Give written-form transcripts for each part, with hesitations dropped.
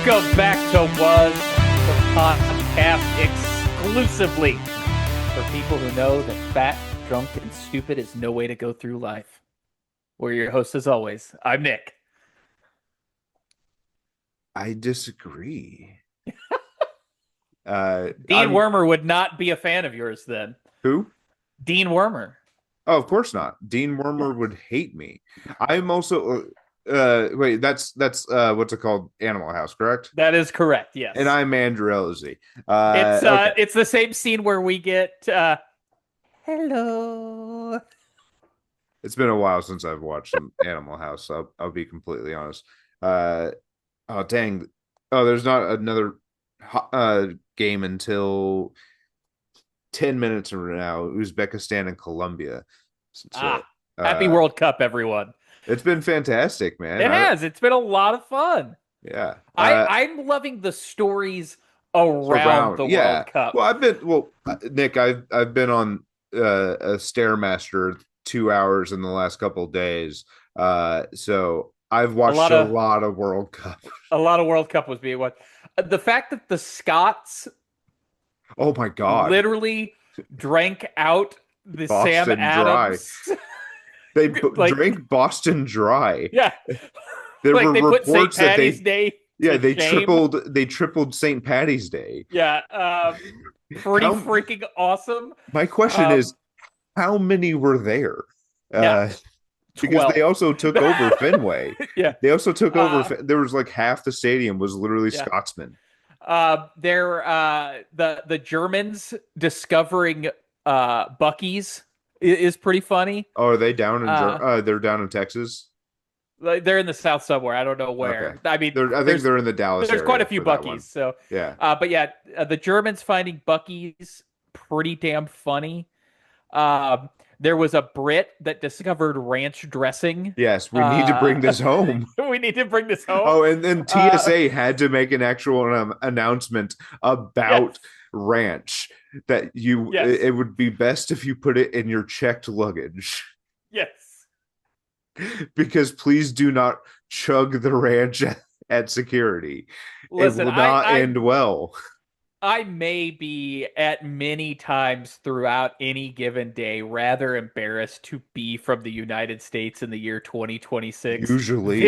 Welcome back to Was, the podcast exclusively for people who know that fat, drunk, and stupid is no way to go through life. We're your hosts as always. I'm Nick. I disagree. Dean I'm Wormer would not be a fan of yours then. who? Dean Wormer. Oh, of course not. Dean Yeah, Wormer would hate me. I'm also wait, that's what's it called? Animal House, correct? that is correct. And Yes. I'm Andrew Ellsey. Okay. It's the same scene where we get hello. It's been a while since I've watched some Animal House. I'll be completely honest. Uh oh dang. Oh, there's not another game until 10 minutes from now. Uzbekistan and Colombia. So Ah, happy uh World Cup, everyone. it's been fantastic, man. It has. It's been a lot of fun. Yeah. I'm loving the stories around Around, the yeah. World Cup. Nick, I've been on a Stairmaster 2 hours in the last couple of days. So I've A watched lot a of lot of World Cup. a lot of World Cup was being won. The fact that the Scots Oh my God. literally drank out the Sam Boston Dry. Adams, They like drank Boston Dry. yeah, There like were they put St. reports that Patty's Day yeah, to shame. they tripled St. Patty's Day. Yeah, pretty How freaking awesome. My question Um, is, how many were there? yeah, Uh, because they 12. also took over Fenway. Yeah. They also took over. Uh, There was like half the stadium was literally yeah. Scotsmen. The Germans discovering Bucky's is pretty funny. Oh, are they down in Uh, they're down in Texas? like they're in the South somewhere. I don't know Okay. where. I mean, I think they're in the Dallas there's quite a area few for that one. Bucky's. So, Yeah. but yeah, the Germans finding Bucky's pretty damn funny. Um, there was a Brit that discovered ranch dressing. Yes, we need to bring this home. We need to bring this home. Oh, and then Uh, TSA had to make an actual announcement yes, about ranch that yes, it would be best if you put it in your checked luggage. yes. Because please do not chug the ranch at security. It Listen, will not end well. I may be at many times throughout any given day rather embarrassed to be from the United States in the year 2026. Usually,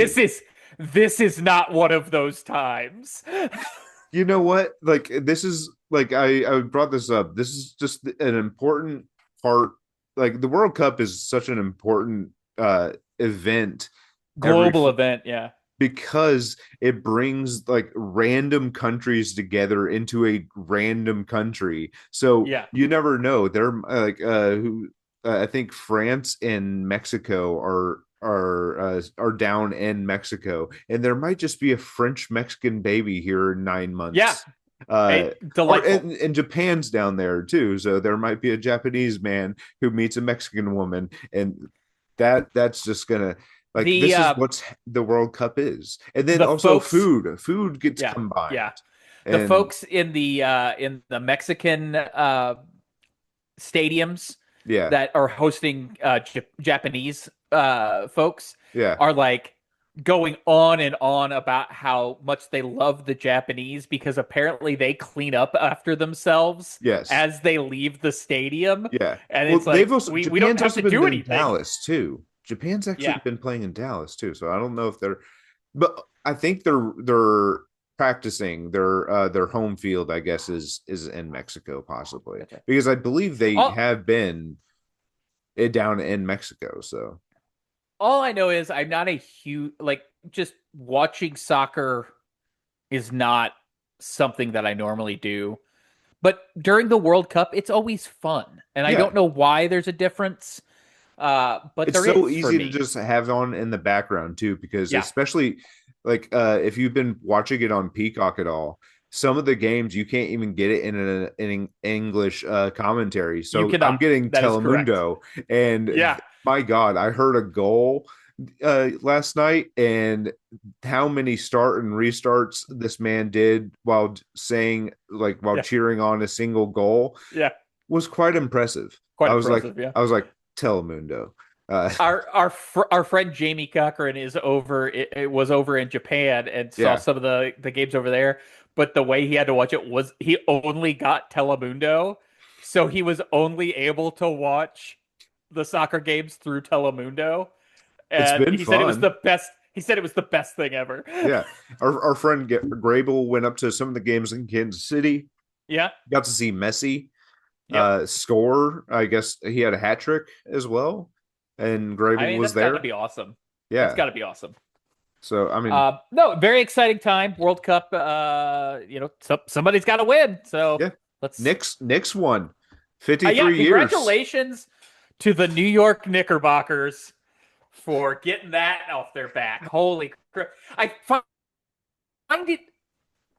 This is not one of those times. you know what? Like this is like I brought this up. This is just an important part. Like the World Cup is such an important event every Global event, yeah. because it brings like random countries together into a random country. So Yeah. you never know. They're like who I think France and Mexico are down in Mexico, and there might just be a French Mexican baby here in 9 months. Yeah. Hey, Or delightful. and Japan's down there too, so there might be a Japanese man who meets a Mexican woman, and that's just gonna like The this is what the World Cup is. And then the also folks, food gets yeah, combined. yeah. The And folks in the Mexican stadiums yeah, that are hosting Japanese folks yeah, are like going on and on about how much they love the Japanese because apparently they clean up after themselves yes, as they leave the stadium. yeah. And Well, it's they've like also we don't Japan's have also to been do in anything. Dallas too. Japan's actually Yeah. been playing in Dallas too. So I don't know if but I think they're practicing their home field. I guess is in Mexico possibly Okay. because I believe they All have been down in Mexico. So all I know is I'm not a huge like just watching soccer is not something that I normally do. But during the World Cup, it's always fun. And I yeah, don't know why there's a difference. But it's there so is for easy to me. just have on in the background too, because Yeah. especially like if you've been watching it on Peacock at all, some of the games you can't even get it in an English commentary. You So I'm cannot. getting That is correct. Telemundo, and Yeah. my God, I heard a goal last night, and how many start and restarts this man did while saying like while Yeah. cheering on a single goal Yeah. was quite impressive. Quite impressive. Yeah. I was like Telemundo. Uh, Our friend Jamie Cochran is over. It was over in Japan and saw yeah, some of the games over there. But the way he had to watch it was he only got Telemundo, so he was only able to watch the soccer games through Telemundo. it's And been he said it was fun. the best. He said it was the best thing ever. Yeah, our friend Grable went up to some of the games in Kansas City. Yeah. Got to see Messi Yep. score. I guess he had a hat trick as well, and I Grable mean, was that's got to there. be awesome. That's Yeah, got to be awesome. so I mean, No, very exciting time. World Cup. Somebody's got to win. So yeah, let's. Knicks won Yeah, 53 years. congratulations to the New York Knickerbockers for getting that off their back. Holy crap! I find it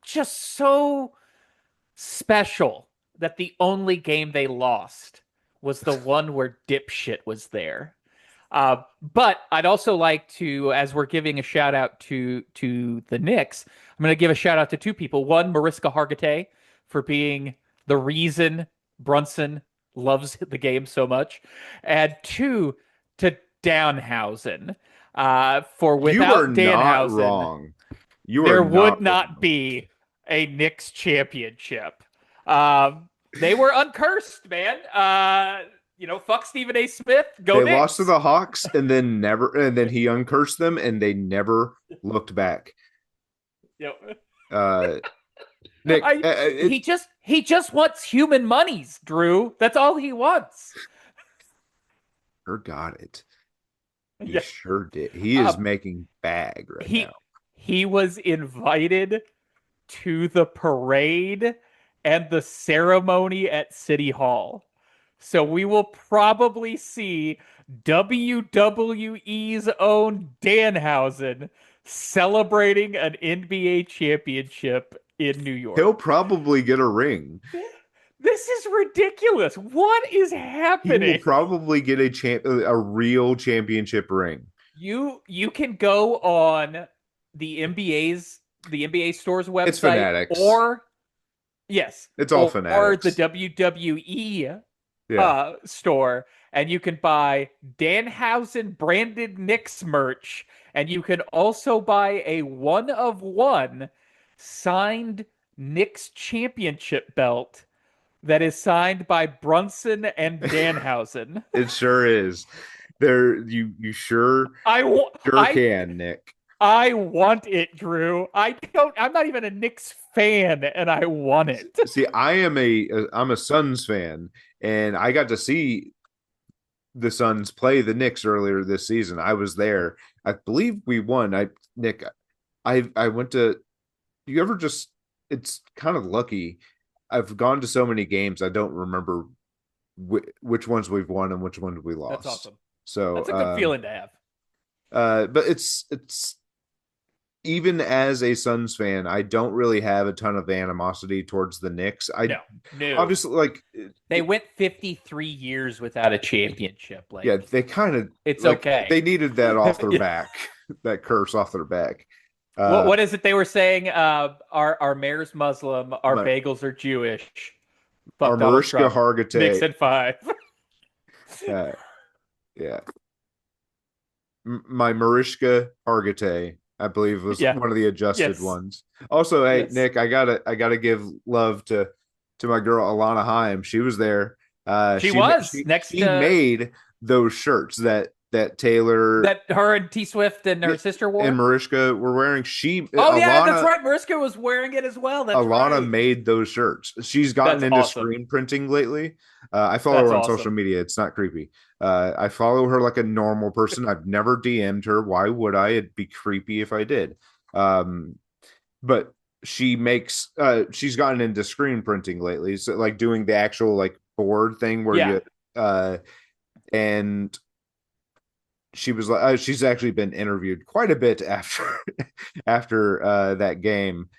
just so special that the only game they lost was the one where dipshit was there. But I'd also like to, as we're giving a shout out to the Knicks, I'm going to give a shout out to two people. One, Mariska Hargitay for being the reason Brunson loves the game so much, and two, to Danhausen. For You are without not Danhausen, wrong. You are there would not not wrong. be a Knicks championship. They were uncursed, man. Fuck Stephen A. Smith. Go They lost to Knicks. the Hawks and then never, and then he uncursed them and they never looked back. You Uh, Nick, he just wants human monies, Drew. That's all he wants. sure got it. He Yeah. sure did. He is Um, making bag right now. he was invited to the parade and the ceremony at City Hall. So we will probably see WWE's own Danhausen celebrating an NBA championship in New He'll York. probably get a ring. This is ridiculous. What is He will happening? probably get a real championship ring. You can go on the NBA store's It's website fanatics. or yes, It's all or the fanatics. WWE Yeah. store, and you can buy Danhausen branded Knicks merch, and you can also buy a one of one signed Knicks championship belt that is signed by Brunson and Danhausen. It sure is. There you I wa- sure I can, Nick. I want it, Drew. I'm not even a Knicks fan, and I want it. See, I'm a Suns fan, and I got to see the Suns play the Knicks earlier this season. I was there. I believe we won. Nick, I went to. You ever just? It's kind of lucky. I've gone to so many games. I don't remember which ones we've won and which ones we That's lost. awesome. So, That's a good feeling to have. but it's even as a Suns fan, I don't really have a ton of animosity towards the Knicks. I No, no. obviously like, They went 53 years without a championship. yeah, Like, they kind of it's like okay. they needed that off their Yeah. back, that curse off their back. What Uh, what is it they were saying? Our mayor's Muslim, our my bagels are Jewish. our Fuck Donald Mariska Trump. Hargitay, Nixon five. uh, yeah, my Mariska Hargitay, I believe was Yeah. one of the adjusted Yes. ones. Also, hey Yes. Nick, I gotta give love to my girl Alana Haim. She was there. She was She next she to made those shirts that Taylor that her and T Swift and her sister and wore. Mariska were wearing. Oh yeah, that's right. Mariska was wearing it as well. That's Alana right. made those shirts. She's gotten That's into awesome. screen printing lately. I follow That's her on social awesome. media. It's not creepy. I follow her like a normal person. I've never DM'd her. Why would I? It'd be creepy if I did. But she's gotten into screen printing lately. So like doing the actual like board thing where Yeah. you and she was like she's actually been interviewed quite a bit after after that game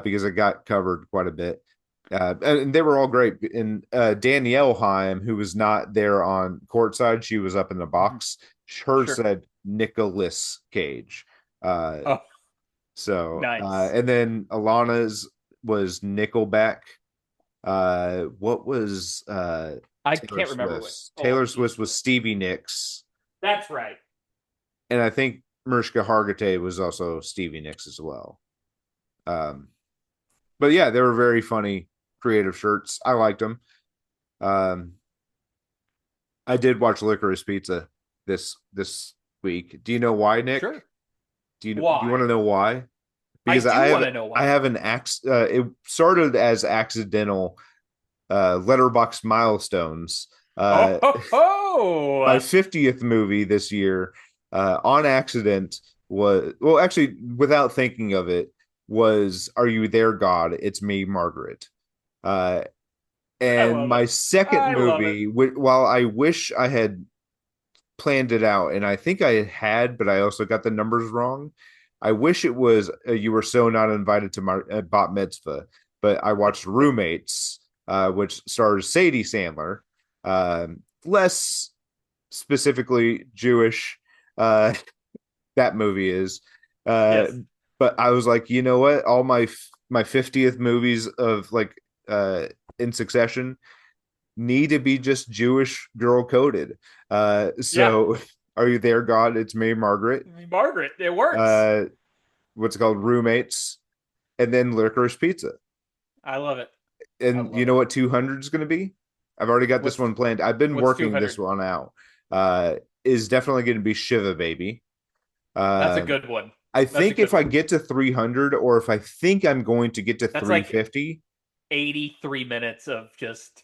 because it got covered quite a bit. And they were all great. And Danielle Heim, who was not there on courtside, she was up in the Mhm. box. Her Sure. said Nicholas Cage. Uh, Oh, so, nice. and then Alana's was Nickelback. What was I Taylor can't remember what. Swift's? Oh, Taylor geez. Swift was Stevie Nicks. That's right. And I think Mariska Hargitay was also Stevie Nicks as well. Um, but yeah, they were very funny, creative shirts. I liked them. Um, I did watch Licorice Pizza this week. Do you know why, Nick? Sure. Do you want to Why? know why? I Because do want to know I why. have an it started as accidental letterbox milestones. Oh Uh ho my ho! 50th movie this year, on accident, was, well, actually without thinking of it, was Are You There, God? It's Me, Margaret. Uh I and love it. my second I love it. movie, while I wish I had planned it out, and I think I had, but I also got the numbers wrong. I wish it was You Were So Not Invited to My Bat Mitzvah, but I watched Roommates, which stars Sadie Sandler, less specifically Jewish. Uh, that movie is, uh, Yes. but I was like, you know what? All my 50th movies of like uh, in succession need to be just Jewish girl coded. Yeah. So Are You There, God? It's Me, Margaret. Margaret, it works. Uh, what's it called? Roommates, and then Licorice Pizza. I love it. I And you love know it. what 200 is going to be? I've already got this What's one planned. I've been what's working this 200? one out. Uh, is definitely going to be Shiva Baby. That's a Um, good one. I That's a think if good I one. get to 300, or if I think I'm going to get to That's like 350, 83 minutes of just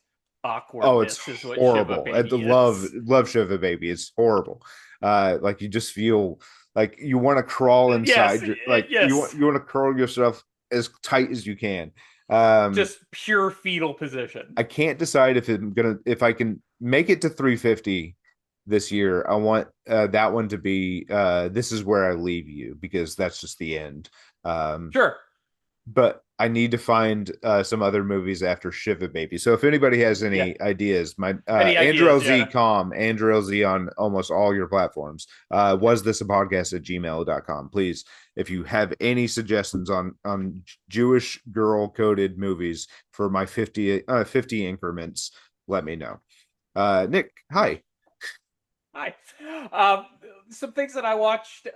oh, it's awkwardness is what Shiva horrible. I Baby love is. love Shiva Baby. It's horrible. Like you just feel like you want to crawl Yes, inside your, like yes. you want to curl yourself as tight as you can. Um, Just pure fetal position. I can't decide if I can make it to 350 this year. I want that one to be This Is Where I Leave You, because that's just the end. Um, Sure. but I need to find some other movies after Shiva Baby. So if anybody has Yeah. any ideas, my Any Andrew ideas? LZ Yeah. com, Andrew LZ on almost all your platforms. Yeah. Was this a podcast at gmail.com? Please, if you have any suggestions on Jewish girl coded movies for my 50 increments, let me know. Nick, hi. Hi. Um, some things that I watched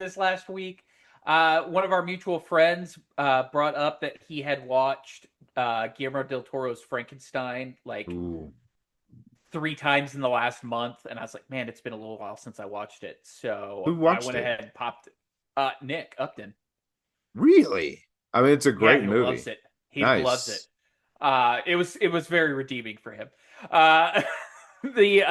this last week. One of our mutual friends brought up that he had watched Guillermo del Toro's Frankenstein like Ooh, 3 times in the last month, and I was like, man, it's been a little while since I watched it. who So I watched went it? ahead and popped Nick Upton. Really? I mean, it's a Yeah, great he loves movie. it. He loves it. Nice. It was very redeeming for him. Uh, the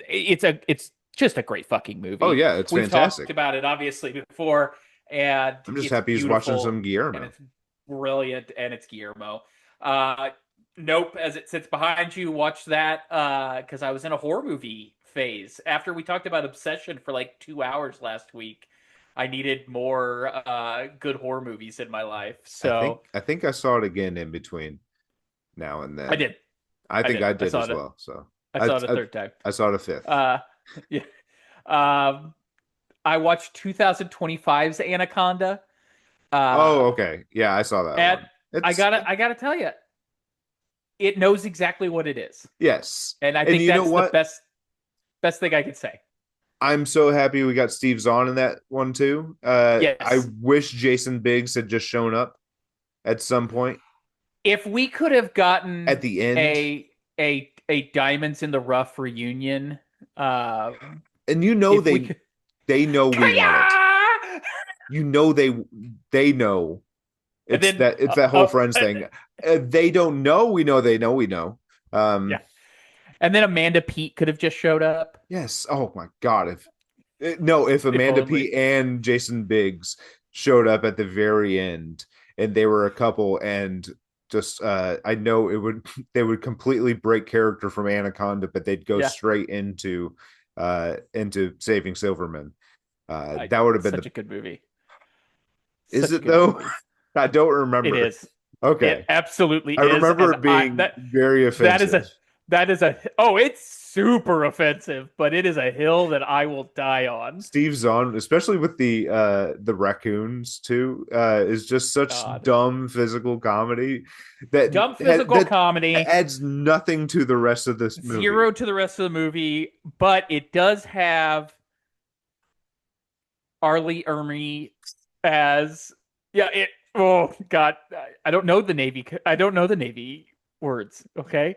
it's just a great fucking Oh movie. yeah, it's We've talked fantastic. about it obviously before, and I'm just it's happy he's watching some beautiful and Guillermo. it's brilliant and it's Guillermo. Uh, Nope, as it sits behind you, watch that because I was in a horror movie phase after we talked about Obsession for like 2 hours last week. I needed more good horror movies in my life, so I think I saw it again in between now and I then. did. I I think did. I I did saw as it. well. So I I saw it a I, third time. I saw it a fifth. Uh, yeah. Um, I watched 2025's Anaconda. Oh, Uh, okay. Yeah, I saw that and one. I It's gotta tell you, it knows exactly what it is, yes. and I And think you know that's the what? best thing I could say. I'm so happy we got Steve Zahn in that one too. I Yes, wish Jason Biggs had just shown up at some point if we could have at gotten the end. a Diamonds in the Rough reunion, And you know if we could, they know we want it. Kaya! You know they know. And then It's that whole friends thing. They don't know. We know they know. We know. yeah, Um, and then Amanda Peet could have just showed up, yes. Oh my God. If if Amanda only. P and Jason Biggs showed up at the very end, and they were a couple, and just I know it would they would completely break character from Anaconda, but they'd go Yeah, straight into Saving Silverman. That would have been such the. a good movie. Is Such a it good though? movie. I don't It remember. is. It Okay. absolutely I is, remember and it being very that is offensive. That is it's super offensive, but it is a hill that I will die on. Steve Zahn, especially with the raccoons too, is just such God. dumb physical comedy that Dumb physical that comedy, adds nothing to the rest of this movie. zero to the rest of the movie, but it does have Arlie Ermy as yeah, it oh God. I don't know the Navy. I don't know the Navy words, okay?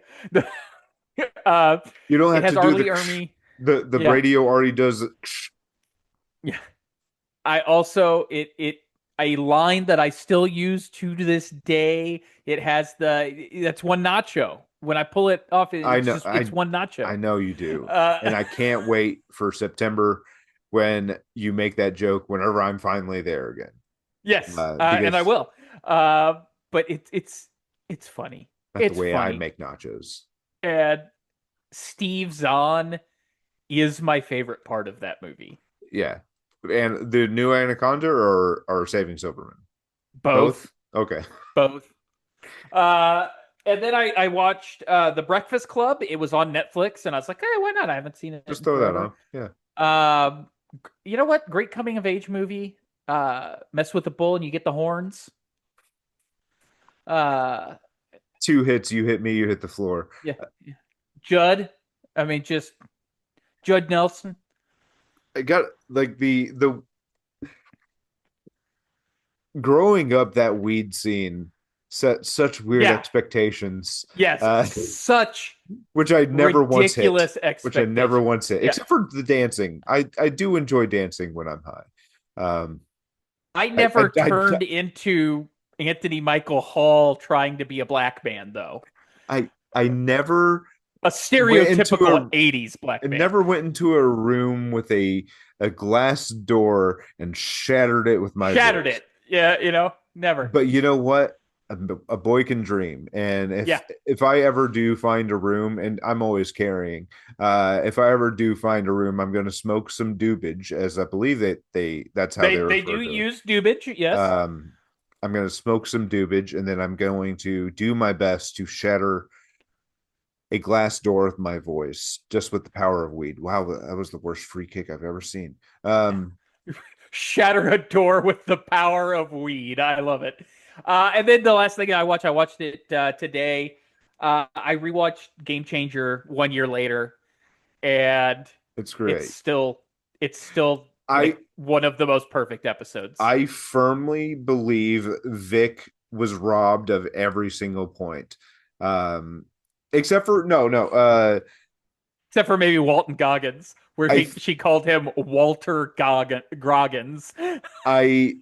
uh You don't it have has to do Arlie Ermy. the Yeah. radio already does it. Yeah. I also it a line that I still use to this day. It has that's one nacho. When I pull it off, I it's know just it's one nacho. I know you do. Uh, And I can't wait for September when you make that joke whenever I'm finally there again. yes, and I Because will. Uh, but it's funny. that's the It's way I funny, make nachos. and Steve Zahn is my favorite part of that movie. Yeah. And the new Anaconda or Saving Silverman? Both, Both? Okay. both. Uh, and then I watched The Breakfast Club. It was on Netflix, and I was like, hey, why not? I haven't seen it Just in throw that forever. on. Yeah. Um, you know what? Great coming of age movie. Mess with the bull and you get the horns. Uh, Two hits, you hit me, you hit the floor. yeah. Judd. I mean, just Judd Nelson. I got like the growing up that weed scene set such weird Yeah. expectations. Yes. Uh Such which I never once hit. ridiculous Which I never expectation. once hit. Yeah. Except for the dancing. I do enjoy dancing when I'm high. Um I I I, never turned into Anthony Michael Hall trying to be a black man, though. I never A went into stereotypical a 80s I black man. never went into a room with a glass door and shattered it with my Shattered voice. it. Yeah, never. But you know what? A boy can dream, and Yeah. if I ever do find a room, and I'm always carrying, if I ever do find a room, I'm going to smoke some dubage, as I believe that that's how they They refer do to it. use dubage, yes. Um, I'm going to smoke some dubage, and then I'm going to do my best to shatter a glass door with my voice, just with the power of weed. Wow, that was the worst free kick I've ever seen. Shatter a door with the power of weed. I love it. And then the last thing I watched it today. I rewatched Game Changer 1 year later, and It's it's great. still it's still I like one of the most perfect episodes. I firmly believe Vic was robbed of every single point. Um, except for no. Except for maybe Walton Goggins, where I she called him Walter Goggins. I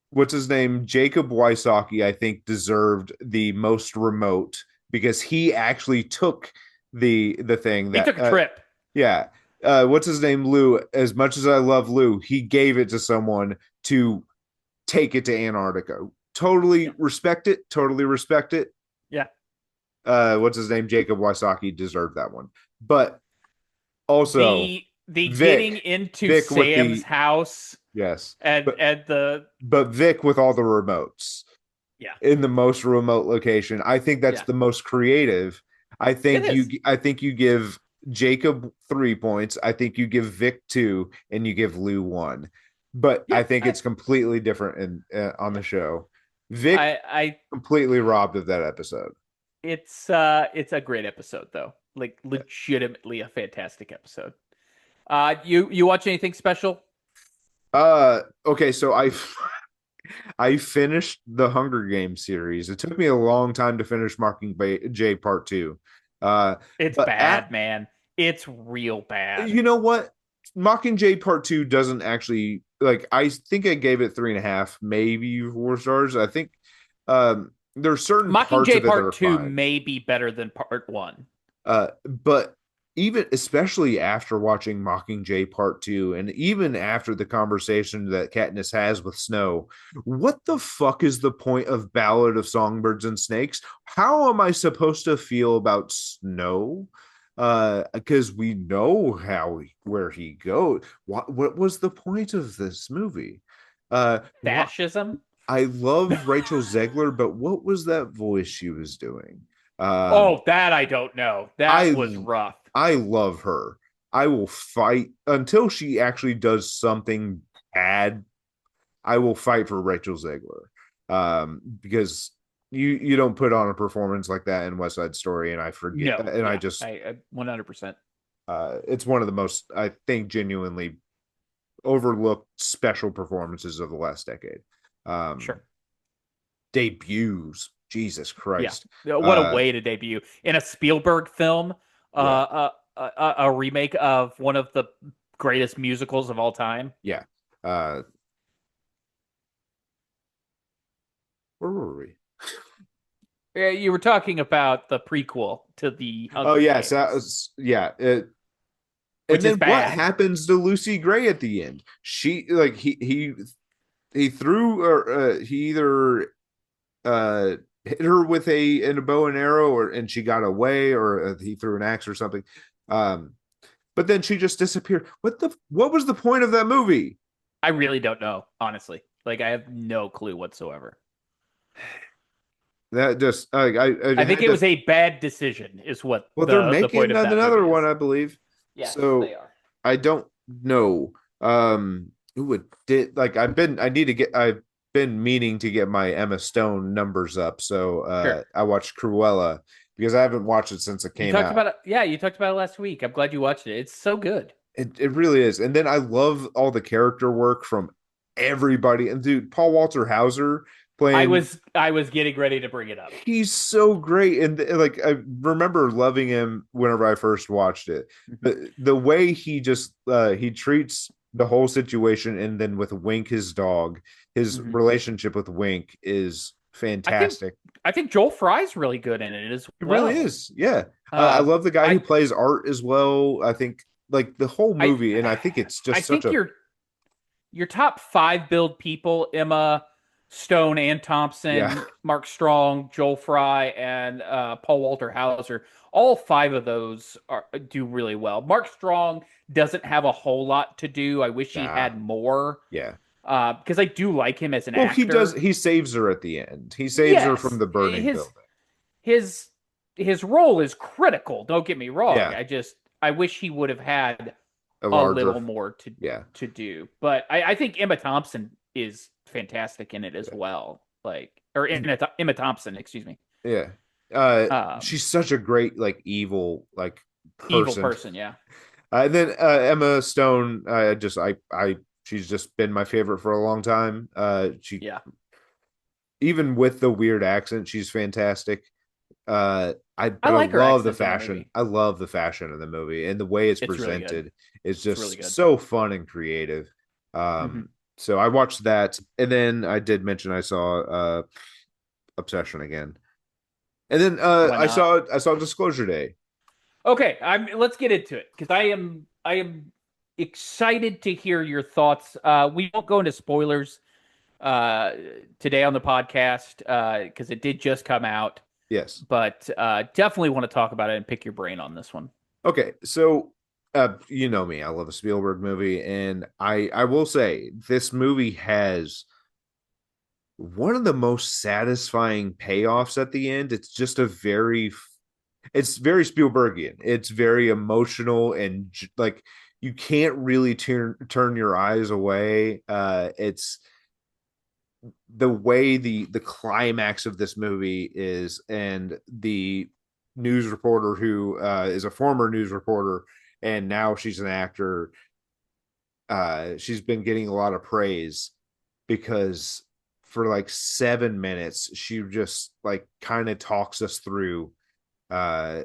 what's his name? Jacob Wysocki, I think, deserved the most remote because he actually took the thing He that took a trip. yeah. What's his name? Lou. As much as I love Lou, he gave it to someone to take it to Antarctica. Totally Yeah. respect it. Totally respect it. Yeah. What's his name? Jacob Wysocki deserved that one. But also The getting Vic, into Vic with Sam's the house yes, and but the Vic with all the remotes yeah. in the most remote location. I think that's Yeah. the most creative. It is. I think you give Jacob 3 points. I think you give Vic two, and you give Lou one. But Yeah. I think it's completely different in on Yeah. the show. Vic I completely robbed of that episode. it's a great episode though. Like legitimately a fantastic episode. You watch anything special? Okay, so I finished the Hunger Games series. It took me a long time to finish J Part Two. It's But bad, man. It's real bad. you know what? Mockingjay Part Two doesn't actually like. I think I gave it 3.5, maybe 4 stars. I think there's certain parts Mockingjay of it that Part are 2 fine. may be better than Part 1. But even especially after watching Mockingjay Part Two, and even after the conversation that Katniss has with Snow, what the fuck is the point of Ballad of Songbirds and Snakes? How am I supposed to feel about Snow? Because we know where he goes. What was the point of this movie? What Fascism? I love Rachel Zegler, but what was that voice she was doing? Um, Oh, that I don't know. That I was rough. I love her. I will fight until she actually does something bad. I will fight for Rachel Zegler, because you don't put on a performance like that in West Side Story, and I forget, No, and I yeah, just I 100%. it's one of the most, I think, genuinely overlooked special performances of the last decade. Um, Sure. Debuts, Jesus Yeah. Christ. What a way to debut in a Spielberg film, Yeah, a remake of one of the greatest musicals of all time. yeah. Uh, where were we? You were talking about the prequel to the Oh Hunger yes, that Games, was, yeah. And which is then what bad. happens to Lucy Gray at the end? She like he threw, or he either uh hit her with a bow and arrow, or and she got away, or he threw an axe or something. Um, but then she just disappeared. What was the point of that movie? I really don't know, honestly. Like, I have no clue whatsoever. That just I I think had it to. was a bad decision, is what Well, they're the point making of that movie another one, is. I believe. Yes, they So are. I don't know. Who would did like I need to get I've been meaning to get my Emma Stone numbers up. So Sure. I watched Cruella because I haven't watched it since it You came talked out. about it. Yeah, you talked about it last week. I'm glad you watched it. It's so good. It really is. And then I love all the character work from everybody. And dude, Paul Walter Hauser playing, I was getting ready to bring it up. he's so great. And like I remember loving him whenever I first watched it. Mhm. The way he just he treats the whole situation, and then with Wink, his dog, his Mhm. relationship with Wink is I think fantastic. I think Joel Fry's really good in it as It really well. is. Yeah. I Uh, love the guy who I plays Art as well. I think like the whole I movie, and I think it's I just such think a, your top five build people: Emma Stone, Ann yeah. Thompson, Mark Strong, Joel Fry, and Paul Walter Hauser. All five of those do really well. Mark Strong doesn't have a whole lot to do. I wish he Nah. had more, Yeah. because I do like him as an Well, he does. actor. He saves her at the end. He saves her from Yes, the burning building. his his role is critical. Don't get me wrong. Yeah, I wish he would have had a a larger. little more Yeah, to do. But I think Emma Thompson is fantastic in it as yeah, well. Like, or and Emma Thompson, excuse me. yeah. Um, She's such a great like evil like Evil person. person, yeah, And then Emma Stone. She's just been my favorite for a long time. She, yeah. even with the weird accent, she's fantastic. I But I like her love the accent in the fashion. movie. I love the fashion of the movie, and the way it's It's really good. presented is It's really just good. so fun and creative. Hmm. So I watched that, and then I did mention I saw Obsession again, and then Why not? I saw Disclosure Day. Okay, let's get into it because I am excited to hear your thoughts. We won't go into spoilers uh today on the podcast because it did just come out, Yes. but definitely want to talk about it and pick your brain on this one. Okay, so you know me, I love a Spielberg movie, and I will say this movie has one of the most satisfying payoffs at the end. It's just a very, it's very Spielbergian. It's very emotional, and like you can't really turn your eyes away. It's the way the climax of this movie is, and the news reporter who is a former news reporter, and now she's an actor. She's been getting a lot of praise because for like 7 minutes she just like kind of talks us through uh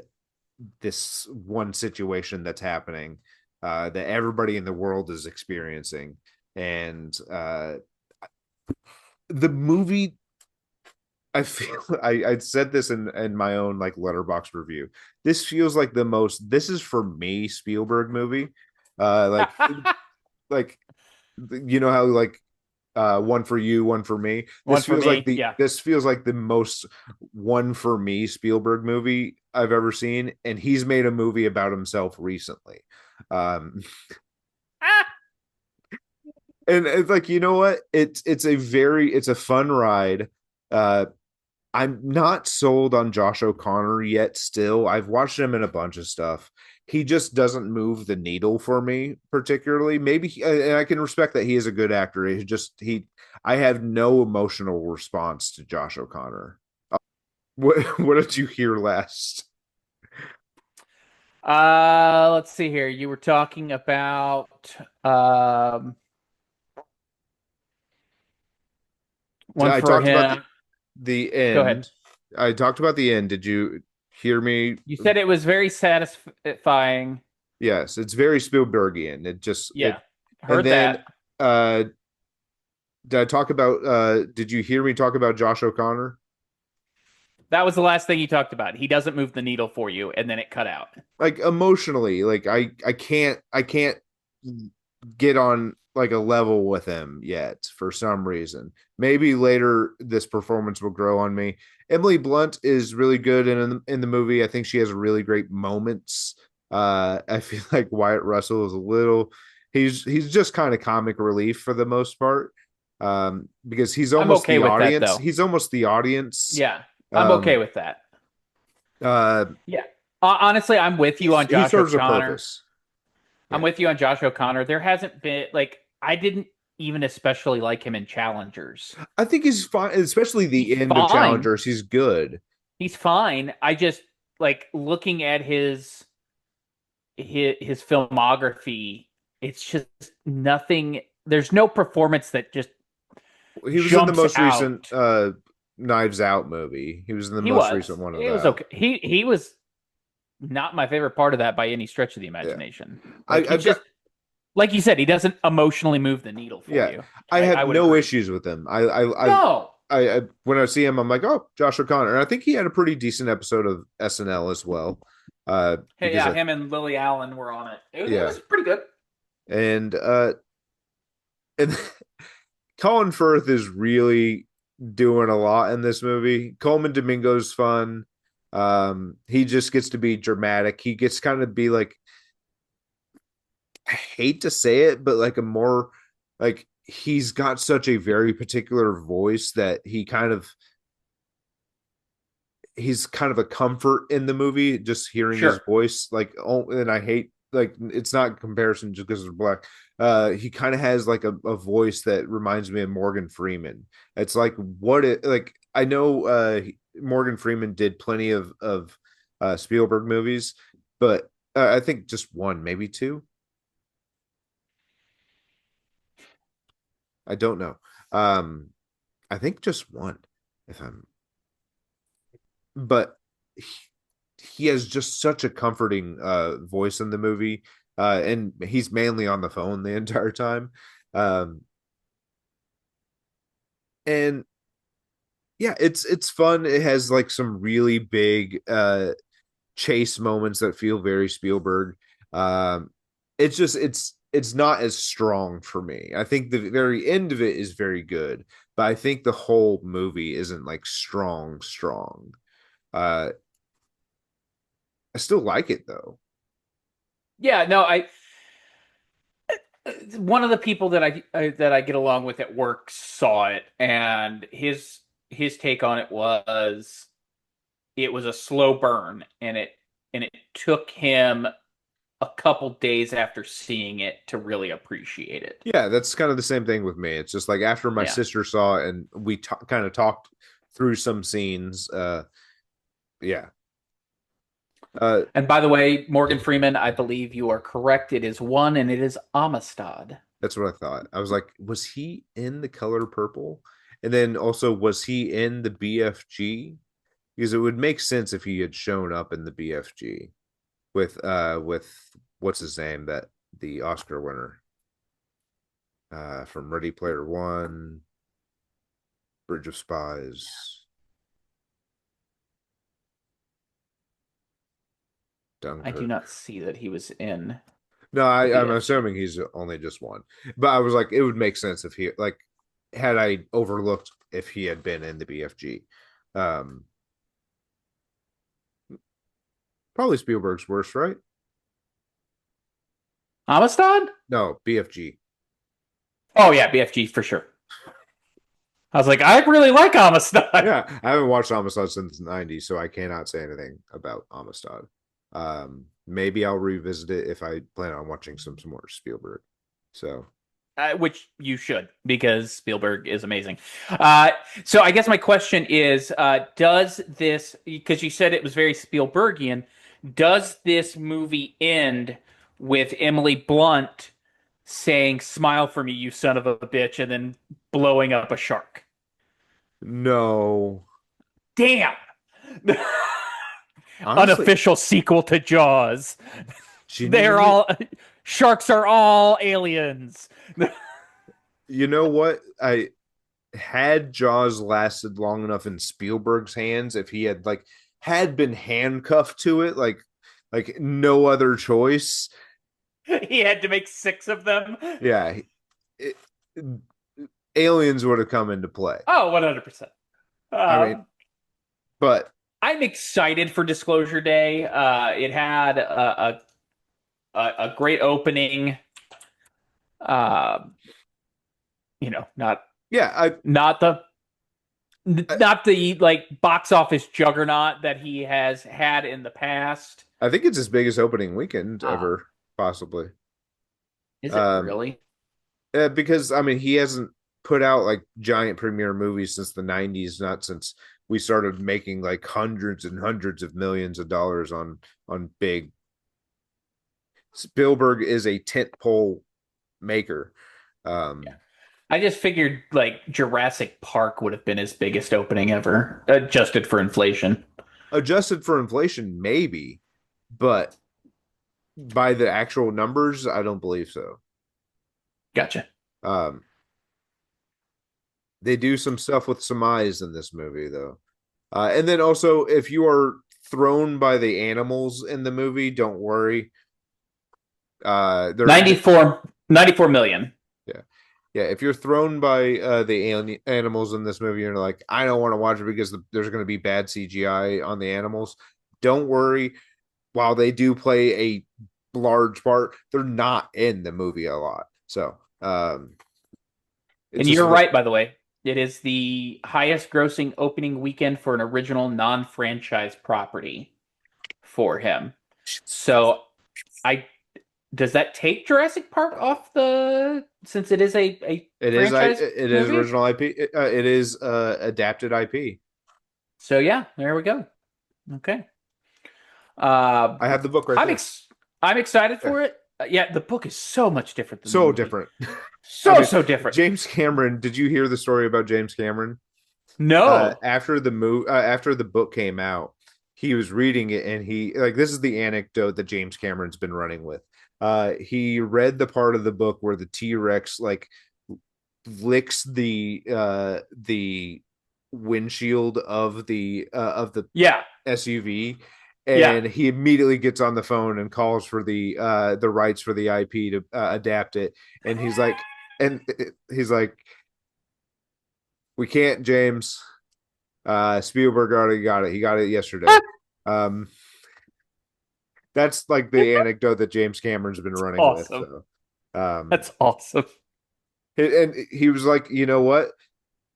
this one situation that's happening, that everybody in the world is experiencing. And the movie, I feel I said this in my own like Letterboxd review. This feels like the most, this is for me Spielberg movie. Like like you know how like one for you, one for me. One for me, yeah. This feels like the most one for me Spielberg movie I've ever seen, and he's made a movie about himself recently. Um, Ah! and it's like, you know what? It's a fun ride. Uh, I'm not sold on Josh O'Connor yet. Still, I've watched him in a bunch of stuff. He just doesn't move the needle for me particularly. And I can respect that he is a good actor. I have no emotional response to Josh O'Connor. What did you hear last? Let's see here. You were talking about um one I for talked about him. the Go ahead. end. I talked about the end. Did you hear me? You said it was very satisfying. Yes, it's very Spielbergian. Yeah, And heard then that. uh did I talk about did you hear me talk about Josh O'Connor? That was the last thing you talked about. He doesn't move the needle for you, and then it cut out. Like emotionally, like I can't get on like a level with him yet for some reason. Maybe later this performance will grow on me. Emily Blunt is really good in the movie. I think she has really great moments. I feel like Wyatt Russell is a little he's just kind of comic relief for the most part. Because he's I'm almost okay the with that, audience. though. He's almost the audience. Yeah, I'm okay Um with that. uh Yeah. Honestly, I'm with you on he Josh serves a O'Connor. purpose. I'm Yeah. with you on Josh O'Connor. There hasn't been like I didn't even especially like him in Challengers. I think he's fine, especially He's the end of fine. Challengers. He's good. He's fine. I just like looking at his filmography, it's just nothing. There's no performance that just He was in the jumps most recent out. Knives Out movie. He was in the He most was. recent one of It was that. okay. He was not my favorite part of that by any stretch of the Yeah. imagination. Like I've he's got just like you said, he doesn't emotionally move the needle for yeah. you. I I have would no agree. issues with him. No. When I see him, I'm like, oh, Josh O'Connor. And I think he had a pretty decent episode of SNL as well. Hey, Because yeah, him and Lily Allen were on it. It yeah. was pretty good. And and Colin Firth is really doing a lot in this movie. Coleman Domingo's fun. He just gets to be dramatic. He gets kind of be like, I hate to say it, but like a more like he's got such a very particular voice that he's kind of a comfort in the movie just hearing his Sure. voice like oh and I hate like it's not comparison just because it's black. He kind of has like a voice that reminds me of Morgan Freeman. It's like what it like I know Morgan Freeman did plenty of Spielberg movies, but I think just one, maybe two. I don't know. Um I think just one if I'm but he has just such a comforting voice in the movie, and he's mainly on the phone the entire time. Um, and yeah, it's fun. It has like some really big chase moments that feel very Spielberg. Um, it's not as strong for me. I think the very end of it is very good, but I think the whole movie isn't like strong. Uh, I still like it though. Yeah, no, I one of the people that I get along with at work saw it, and his take on it was a slow burn, and it took him a couple days after seeing it to really appreciate it. Yeah, that's kind of the same thing with me. It's just like after my Yeah. sister saw it and we kind of talked through some scenes. Yeah, uh, And by the way, Morgan Freeman, I believe you are correct. It is one, and it is Amistad. that's what I thought. I was like, was he in The Color Purple? And then also, was he in the BFG? Because it would make sense if he had shown up in the BFG with what's his name that the Oscar winner from Ready Player One, Bridge of Spies, I do Dunkirk. not see that he was in No, the I'm BFG. assuming he's only just one. But I was like, it would make sense if he like had I overlooked if he had been in the BFG. Um, Probably Spielberg's worst, right? Amistad? No, BFG. Oh yeah, BFG for sure. I was like, I really like Amistad. Yeah, I haven't watched Amistad since the '90s, so I cannot say anything about Amistad. Maybe I'll revisit it if I plan on watching some more Spielberg. So Which you should, because Spielberg is amazing. Uh, so I guess my question is, does this, because you said it was very Spielbergian, does this movie end with Emily Blunt saying, "Smile for me, you son of a bitch," and then blowing up a shark? no, Damn! honestly, Unofficial sequel to Jaws. They're genuinely, all sharks are all aliens. you know what? I had Jaws lasted long enough in Spielberg's hands, if he had like had been handcuffed to it, like no other choice. He had to make six of them. Yeah, it, aliens would have come into play. Oh, 100%. I mean, Um, but I'm excited for Disclosure Day. It had a great opening. Uh, not yeah, not the not the like box office juggernaut that he has had in the past. I think it's his biggest opening weekend Uh, ever, possibly. is it Um, really? because I mean, he hasn't put out like giant premiere movies since the '90s, not since we started making like hundreds and hundreds of millions of dollars on big. Spielberg is a tentpole maker. Yeah. Um, I just figured like Jurassic Park would have been his biggest opening ever, adjusted for inflation. adjusted for inflation, maybe, but by the actual numbers, I don't believe so. Gotcha. Um, they do some stuff with some eyes in this movie, though. And then also, if you are thrown by the animals in the movie, don't worry. They're 94 million. yeah, yeah. If you're thrown by the animals in this movie, you're like, I don't want to watch it because there's going to be bad CGI on the animals. Don't worry. While they do play a large part, they're not in the movie a lot. So it's And just you're right, by the way. It is the highest grossing opening weekend for an original non-franchise property for him. So I does that take Jurassic Park off the since it is a franchise it is movie? original IP. It is adapted IP. So yeah, there we go. Okay. Uh I have the book right I'm there. ex I'm excited Yeah. for it. Yeah, the book is so much different than the So movie. different. I So mean, so different. James Cameron. Did you hear the story about James Cameron? No. After the book came out, he was reading it, and he like this is the anecdote that James Cameron's been running with. He read the part of the book where the T-Rex like licks the windshield of the Yeah. SUV, Yeah. and he immediately gets on the phone and calls for the rights for the IP to adapt it. And and he's like, we can't, James. Spielberg already got it. He got it yesterday. Um, that's like the anecdote that James Cameron's been running with. Awesome. So, That's awesome. and he was like, you know what?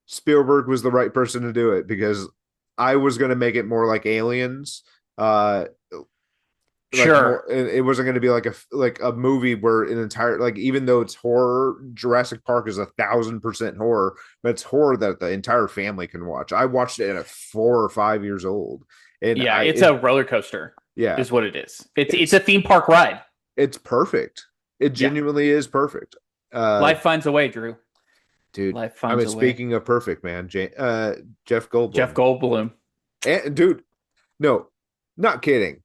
Spielberg was the right person to do it because I was going to make it more like Aliens. Uh, like more, Sure. it wasn't going to be like a movie where an entire like even though it's horror, Jurassic Park is 1,000% horror, but it's horror that the entire family can watch. I watched it at 4 or 5 years old, and Yeah, it's a roller coaster, yeah, is what it is. It's it's a theme park ride. it's perfect. It Yeah. genuinely is perfect. Life finds a way, Drew. Dude, Life I finds mean, a way. speaking of perfect, man, Jeff Jeff Goldblum, Goldblum. and dude, no, not kidding.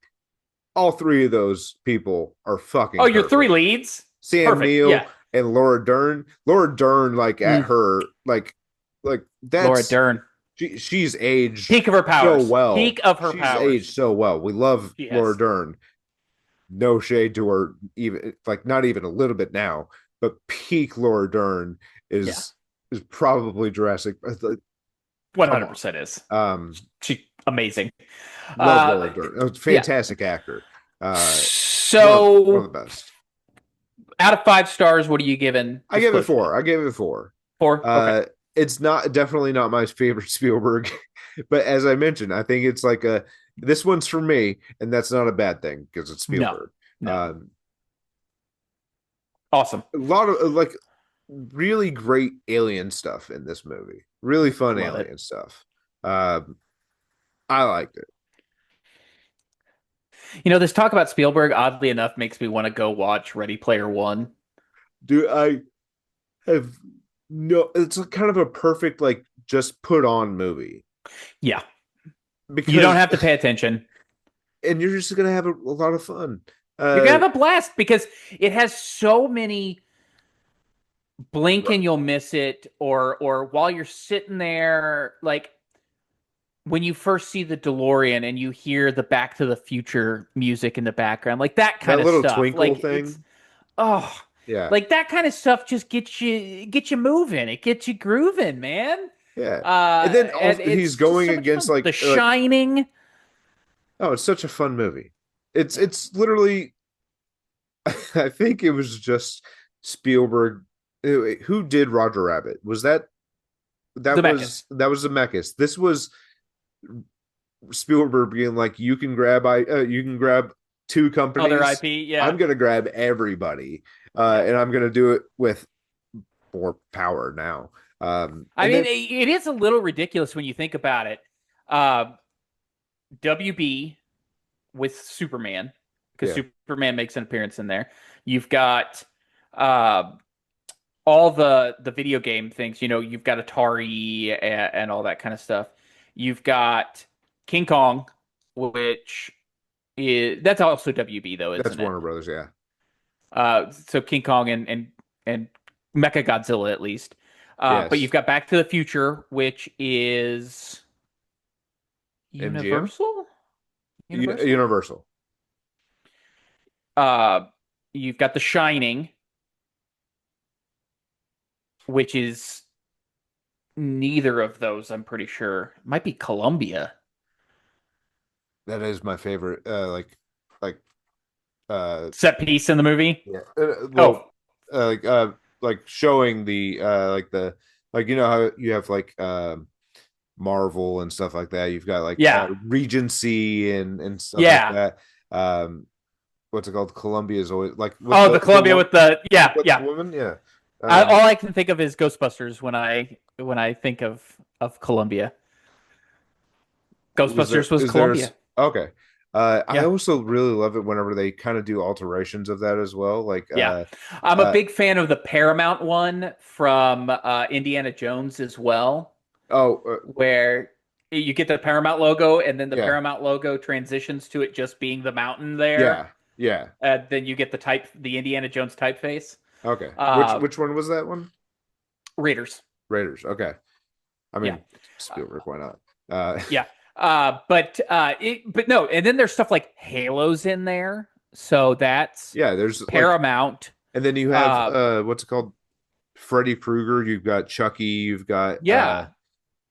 All three of those people are Oh, fucking your three perfect. leads? Sam Perfect. Neill Yeah. and Laura Dern. Laura Dern, like at Mm, her, like Laura that's Dern. she's aged Peak of her so powers. well. Peak of her She's aged powers. so well. We love She Laura has. Dern. No shade to her, even like not even a little bit now, but peak Laura Dern Yeah. is probably Jurassic. Come on, 100% is. um, She amazing. love Uh Laura Dern. A yeah. fantastic actor. One of So the best. out of 5 stars, what are you giving I gave it Disclosure Day? four. I gave it four. 4? Okay. it's not definitely not my favorite Spielberg, but as I mentioned, I think it's like a this one's for me, and that's not a bad thing because it's No, Spielberg. no. Um, Awesome. a lot of like really great alien stuff in this movie. Really fun Love it. alien stuff. Um, I liked it. This talk about Spielberg, oddly enough, makes me want to go watch Ready Player One. Do I have no? It's kind of a perfect like just put on movie Yeah. You don't because have to pay attention. and you're just gonna have a lot of fun. You're Uh, gonna have a blast because it has so many blink and you'll miss it, or while you're sitting there, like when you first see the DeLorean and you hear the Back to the Future music in the background, like that that kind of little stuff. twinkle Like it's thing, oh, yeah, like that kind of stuff just gets you moving. It gets you grooving, man. yeah. And then And also he's it's just going so much against fun. The like Shining. oh, it's such a fun movie. Yeah. It's literally I think it was just Spielberg. Who did Roger Rabbit? Was Zemeckis. that was Zemeckis. This was Spielberg being like, you can grab two Other companies. IP, yeah. I'm gonna grab everybody, Yeah. and I'm gonna do it with more power now. I And mean, then it is a little ridiculous when you think about it. Uh, WB with Superman, because yeah, Superman makes an appearance in there. You've got uh, all the video game things. You've got Atari and all that kind of stuff. You've got King Kong, which that's also WB though, that's isn't it? Warner Brothers. Yeah. So King Kong and Mecha Godzilla at least. But you've Yes. got Back to the Future, which is MGM. Universal. Universal. Universal. Uh, you've got The Shining, which is neither of those. I'm pretty sure it might be Columbia. That is my favorite. Like uh Set piece in the movie. yeah. Oh, Well, like showing the like you know how you have like Marvel and stuff like that. You've got like yeah, Regency and stuff like yeah. that. What's it called? Columbia is always like with Oh, the the Columbia one with the yeah, with the yeah. woman. Yeah. All I can think of is Ghostbusters when I think of Columbia. Ghostbusters was Is there's Columbia. okay. I Yeah. also really love it whenever they kind of do alterations of that as well. Like Yeah. I'm a uh big fan of the Paramount one from Indiana Jones as well, oh where you get the Paramount logo and then the yeah. Paramount logo transitions to it just being the mountain there. Yeah. Yeah. Then you get the Indiana Jones typeface. Okay. Uh, Which one was that one? Raiders. Raiders. Okay. I Yeah. mean, Uh, Spielberg, why not? yeah. But no, and then there's stuff like Halos in there. So that's yeah, there's like Paramount. and then you have Uh, what's it called? Freddy Krueger, you've got Chucky, you've got yeah,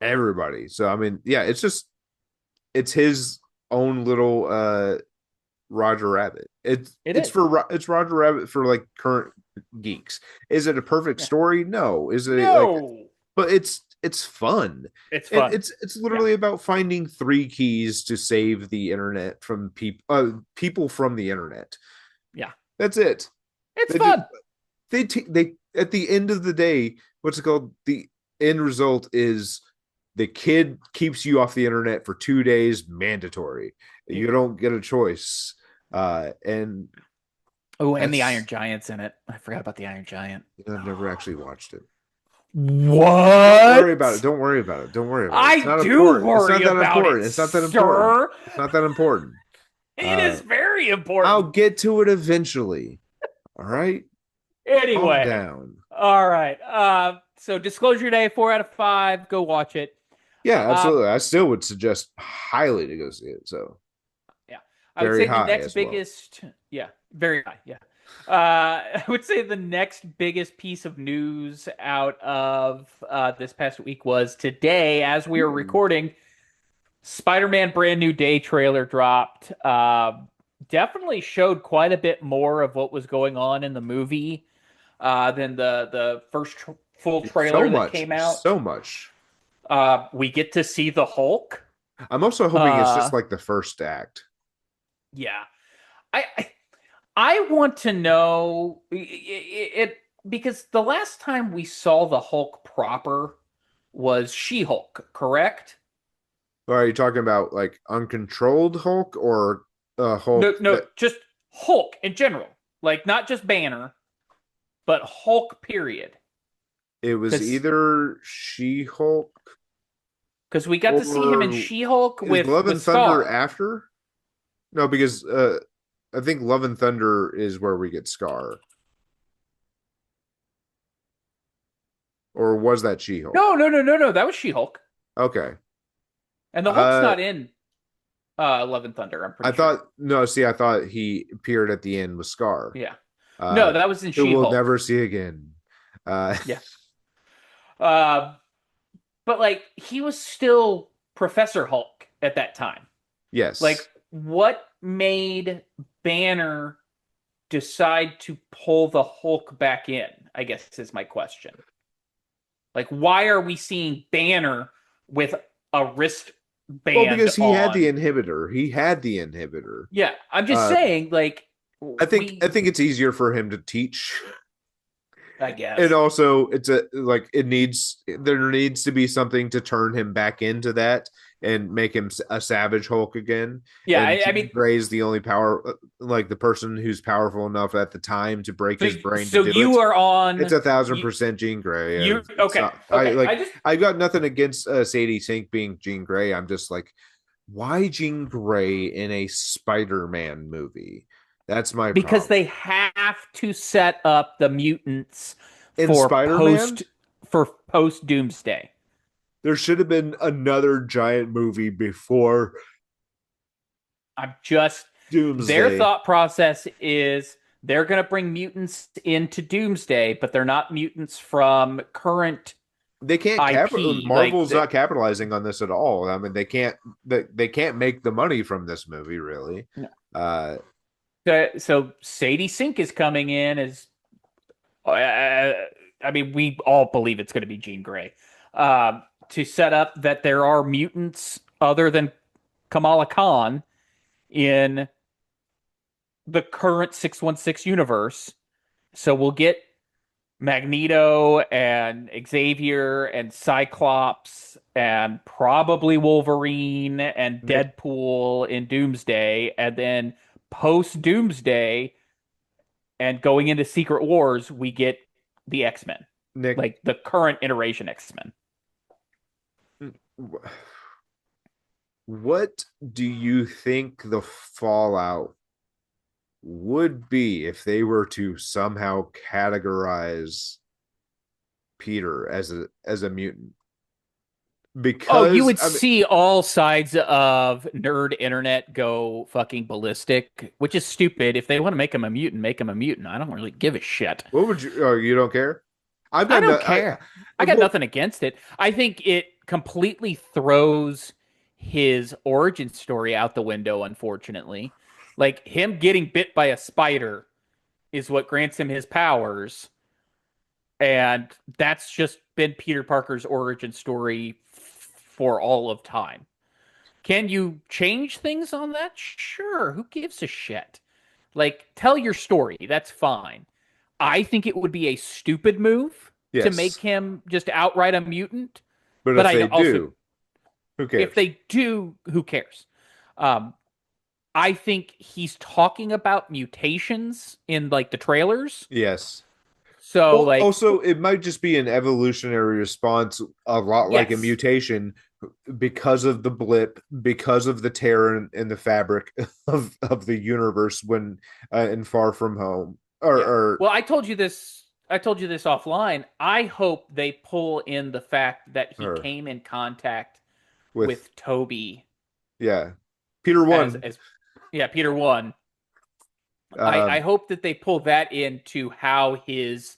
everybody. So I mean, yeah, it's his own little Roger Rabbit. it is. It's Roger Rabbit for like current geeks. Is it a perfect Yeah. story? No. Is it like No, but it's fun. it's fun. It's Yeah, literally about finding three keys to save the internet from people from the internet. yeah, That's it. it's They do fun. they at the end of the day, what's it called? The end result is the kid keeps you off the internet for 2 days mandatory. Yeah. You don't get a choice. And Oh, and the Iron that's Giant's in it. I forgot about the Iron Giant. I've never actually watched it. Don't worry about it. What? Don't worry about it. Don't worry about it. It's I not do important. It's worry not that about it, important. It's not that important. sir. It's not that important. It Uh, is very I'll important. get to it eventually. All right. Calm Anyway, down. all right. So Disclosure Day, 4 out of 5. Go watch it. Yeah, Uh, absolutely. I still would suggest highly to go see it. So yeah. I would very say the high next as well. biggest, yeah, very high, yeah. I would say the next biggest piece of news out of this past week was today, as we are Ooh. recording, Spider-Man brand new day trailer dropped. Definitely showed quite a bit more of what was going on in the movie than the full So trailer that much, came out. so much. We get to see the Hulk. I'm also hoping it's just Uh, like the first act. yeah, I I want to know it because the last time we saw the Hulk proper was She-Hulk, correct? Or are you talking about like uncontrolled Hulk or No, Hulk no, that just Hulk in general, like not just Banner, but Hulk. Period. it was Because either She-Hulk we got to see him in or She-Hulk is with Love and Thunder Scar. after? No, because I think Love and Thunder is where we get Scar. Or was that She-Hulk? No, no, no, no, no. That was She-Hulk, Okay. and the Hulk's Uh not in Love and Thunder. I'm I pretty sure. thought no, see, I thought he appeared at the end with Scar. Yeah. No, Uh that was in who we'll She-Hulk. never see again. Uh Yeah. Uh, but like he was still Professor Hulk at that time. Like, yes. what made Banner decide to pull the Hulk back in? I guess is my question. Like, why are we seeing Banner with a Well, wristband because he had the on? inhibitor. He had the inhibitor. Yeah, I'm just Uh saying, like, I we, think it's easier for him to teach. I And guess. also it's a like it needs there needs to be something to turn him back into that and make him a savage Hulk again. Yeah, And I mean, Jean Grey is the only power like the person who's powerful enough at the time to break so his brain to so do you it. are It's on 1,000% Jean Grey. It's okay, not, I okay. like I've got nothing against Sadie Sink being Jean Grey. I'm just like, why Jean Grey in a Spider-Man movie? That's my Because problem. they have to set up the mutants In for Spider-Man, post Doomsday. there should have been another giant movie before I'm just their Doomsday. thought process is they're going to bring mutants into Doomsday, but they're not mutants from current They can't IP. Like Marvel's not capitalizing on this at all. I mean, they can't make the money from this movie really. Uh so Sadie Sink is coming in as I mean, we all believe it's going to be Jean Grey to set up that there are mutants other than Kamala Khan in the current 616 universe. So we'll get Magneto and Xavier and Cyclops and probably Wolverine and Nick Deadpool in Doomsday. And then post Doomsday and going into Secret Wars, we get the X-Men, Nick like the current iteration X-Men. what do you think the fallout would be if they were to somehow categorize Peter as a mutant? Oh, you Because would I mean, see all sides of nerd internet go fucking ballistic, which is stupid. If they want to make him a mutant, make him a mutant. I don't really give a shit. what would you? Oh, you don't care? I've I got no. don't care. I got Well, nothing against it. I think it completely throws his origin story out the window, unfortunately. Like him getting bit by a spider is what grants him his powers. And that's just been Peter Parker's origin story for all of time. Can you change things on that? Sure. Who gives a shit? Like, tell your story. That's fine. I think it would be a stupid move to make yes, him just outright a mutant. but But if I they also, do, who if cares? they do, who cares? Um, I think he's talking about mutations in like the trailers. Yes. So, Well, like, also, it might just be an evolutionary response, a lot like a yes, mutation, because of the blip, because of the tear in the fabric of the universe when in Far From Home, yeah. or Well, I told you this. I told you this offline. I hope they pull in the fact that he her came in contact with with Toby yeah, Peter one. as yeah, Peter One. I Um, hope that they pull that into how his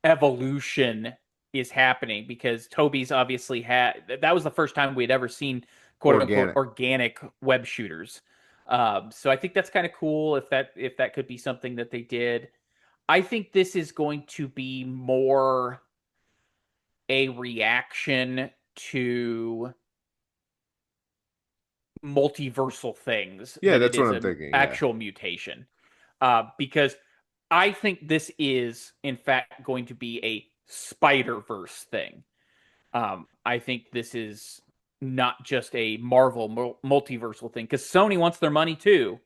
evolution is happening because Toby's obviously had that was the first time we'd ever seen quote unquote organic. organic web shooters. So I think that's kind of cool if that could be something that they did. I think this is going to be more. a reaction to multiversal things Yeah, than it that's what is I'm an thinking. Yeah. actual mutation. Because I think this is, in fact, going to be a Spider-Verse thing. I think this is not just a Marvel multiversal thing because Sony wants their money too.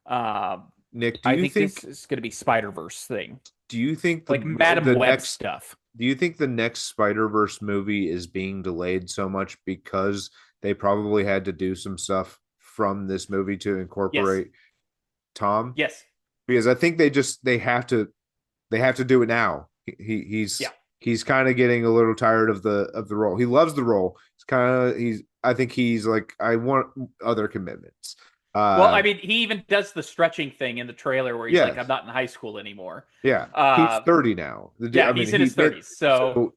Um, Nick, I think this is going to be Spider-Verse thing, do you think like Madam the Web next stuff. do you think the next Spider-Verse movie is being delayed so much because they probably had to do some stuff from this movie to Yes, incorporate Tom? yes, Because I think they have to do it now. yeah. He's kind of getting a little tired of the role. He loves the role. It's kind of he's I think he's like I want other commitments. Well, I Uh mean, he even does the stretching thing in the trailer where he's like, "I'm yes. not in high school anymore." Yeah. He's Uh, 30 now. I yeah, mean he's in his 30s, so so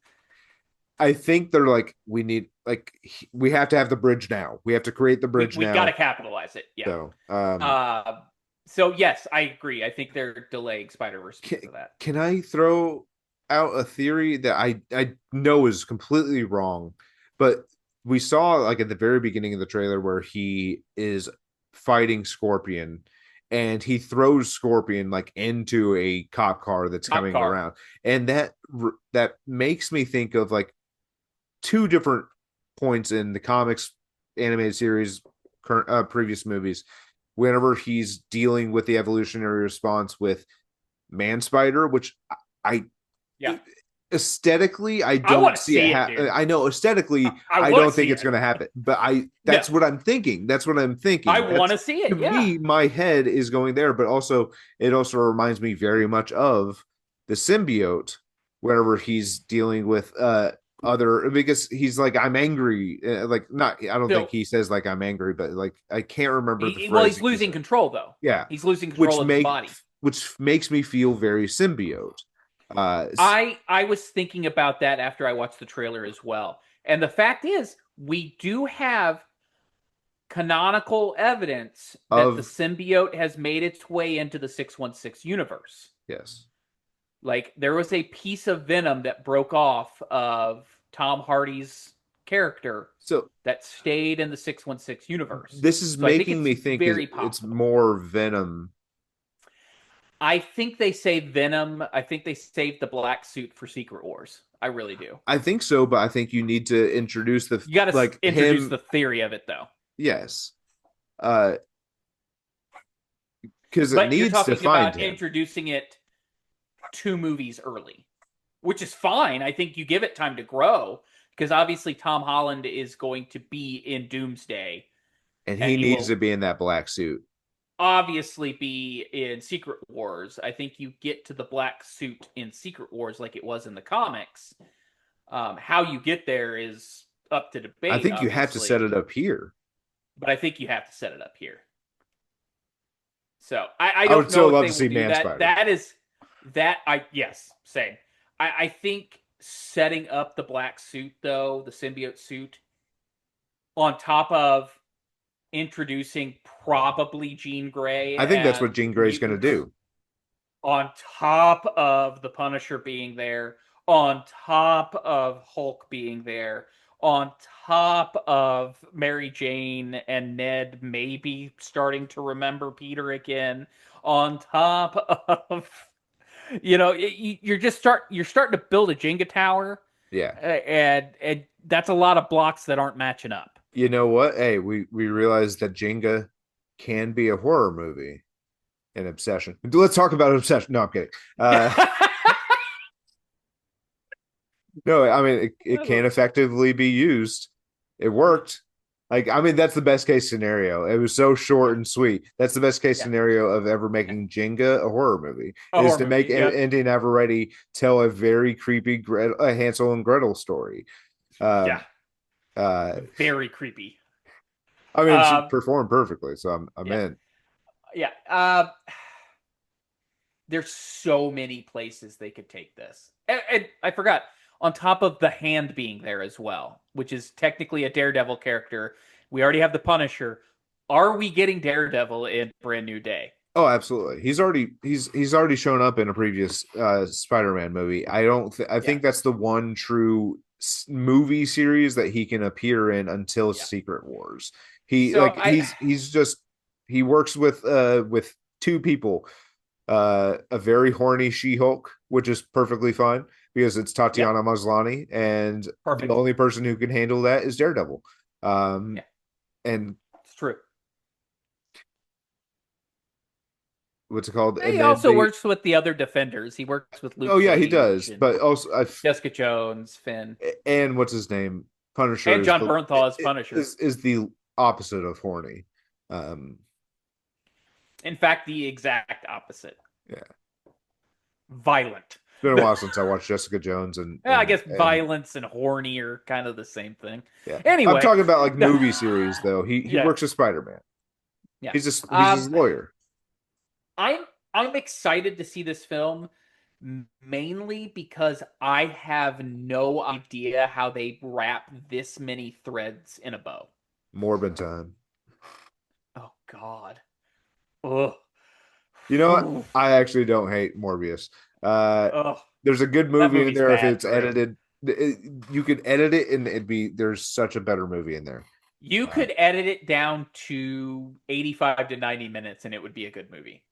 I think they're like we need like we have to have the bridge now. We have to create the we bridge we got to now. capitalize it. Yeah. So, Uh, so yes, I agree. I think they're delaying Spider Verse can, because of that. can I throw out a theory that I know is completely wrong, but we saw like at the very beginning of the trailer where he is fighting Scorpion and he throws Scorpion like into a cop car that's Cop coming car. around. And that makes me think of like two different points in the comics, animated series, current previous movies. Whenever he's dealing with the evolutionary response with Man Spider, which I Yeah, aesthetically I I want don't to see it. see it, dude. I know aesthetically I I want to don't think see it's it. going to happen, but I No, that's what I'm thinking. That's what I'm I thinking. want That's to see to it. Yeah. me, my head is going there, but also it also reminds me very much of the symbiote, wherever he's dealing with other because he's like I'm angry like not I don't think So he says like I'm angry but like I can't remember the well, phrase he's he losing said. control though. Yeah, He's losing control which of his make body. which makes me feel very symbiote. Uh, I was thinking about that after I watched the trailer as well. And the fact is, we do have canonical evidence that the of symbiote has made its way into the 616 universe. yes. Like there was a piece of venom that broke off of Tom Hardy's character So that stayed in the 616 universe. this is So I think making it's me think very it's possible. more Venom. I think they say Venom. I think they saved the black suit for Secret Wars. I really do. I think so, but I think you need to introduce the You got to like introduce him. the theory of it though. Yes, uh, because it But you're needs to talking find about him. introducing it 2 movies early, which is fine. I think you give it time to grow because obviously Tom Holland is going to be in Doomsday And and he he needs will to be in that black suit. obviously be in Secret Wars. I think you get to the black suit in Secret Wars like it was in the comics. How you get there is up to I debate, think you have to set obviously, it up here. but I think you have to set it up here. So I I would don't still know if love they to will see do Man that. Spider. That is that I yes, same. I think setting up the black suit though, the symbiote suit, on top of introducing probably Jean Grey I think that's what and Jean Grey's going to mutants, do. on top of the Punisher being there, on top of Hulk being there, on top of Mary Jane and Ned maybe starting to remember Peter again, on top of you're starting to build a Jenga tower, Yeah. and that's a lot of blocks that aren't matching up. You know what? Hey, we realized that Jenga can be a horror movie. An obsession. Let's talk about obsession. No, I'm kidding. No, I mean it can effectively be used. It worked. Like I mean, that's the best case scenario. It was so Yeah, short and sweet. That's the best case yeah, scenario of ever making Jenga a horror movie. a Is horror to make movie. Yep. Andy Navarrete tell a very creepy Hansel and Gretel story. Yeah, Um, uh, very creepy. I mean, she Um, performed perfectly, so I'm yeah, in. yeah. There's so many places they could take this, and I forgot. On top of the Hand being there as well, which is technically a Daredevil character, we already have the Punisher. Are we getting Daredevil in Brand New Day? Oh, absolutely. He's already shown up in a previous Spider-Man movie. I don't th I Yeah, think that's the one true movie series that he can appear in until Yeah. Secret Wars. So I He's just he works with two people, a very horny She-Hulk, which is perfectly fine because it's Yep, Tatiana Maslany, and the perfect. only person who can handle that is Daredevil. Um, Yeah, and it's true. what's it called? And He then also they, works with the other defenders. He works with oh Luke yeah, he Cage does. and But also, Jessica Jones, Finn, and what's his name? Punisher and is John Bernthal as Punisher. the opposite of horny. Um, In fact, the exact opposite. yeah, Violent. it's been a while since I watched Jessica Jones, Yeah, I guess violence and horny are kind of the same thing. yeah, I'm Anyway, talking about like movie series though. He yeah, works with Spider-Man. yeah. He's Um, his lawyer. I'm I'm excited to see this film mainly because I have no idea how they wrap this many threads in a bow. Morbid time. Oh God. Ugh. You know what? Ugh. I actually don't hate Morbius. Uh, Ugh. there's a good That movie in movie's there if bad, it's Drew. edited. You could edit it and it'd be there's such a better movie in there. You Uh, could edit it down to 85 to 90 minutes and it would be a good movie.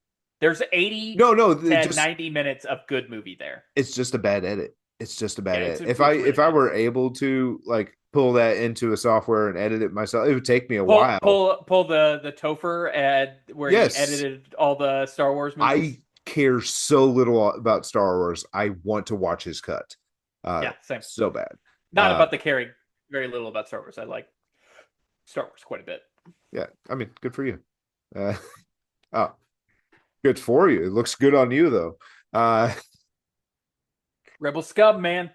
There's 80 no, no, to 90 minutes of good movie there. it's just a bad edit. It's just a Yeah, bad it's edit. it's really If I bad. were able to like pull that into a software and edit it myself, it would take me a Pull while. pull pull the Topher at where he Yes, edited all the Star Wars I movies. care so little about Star Wars. I want to watch his cut. Yeah, same. So bad. Not Uh, about the caring very little about Star Wars. I like Star Wars quite a bit. yeah, I mean, good for you. Uh, oh, good for you. It looks good on you though. Uh, Rebel Scum, man.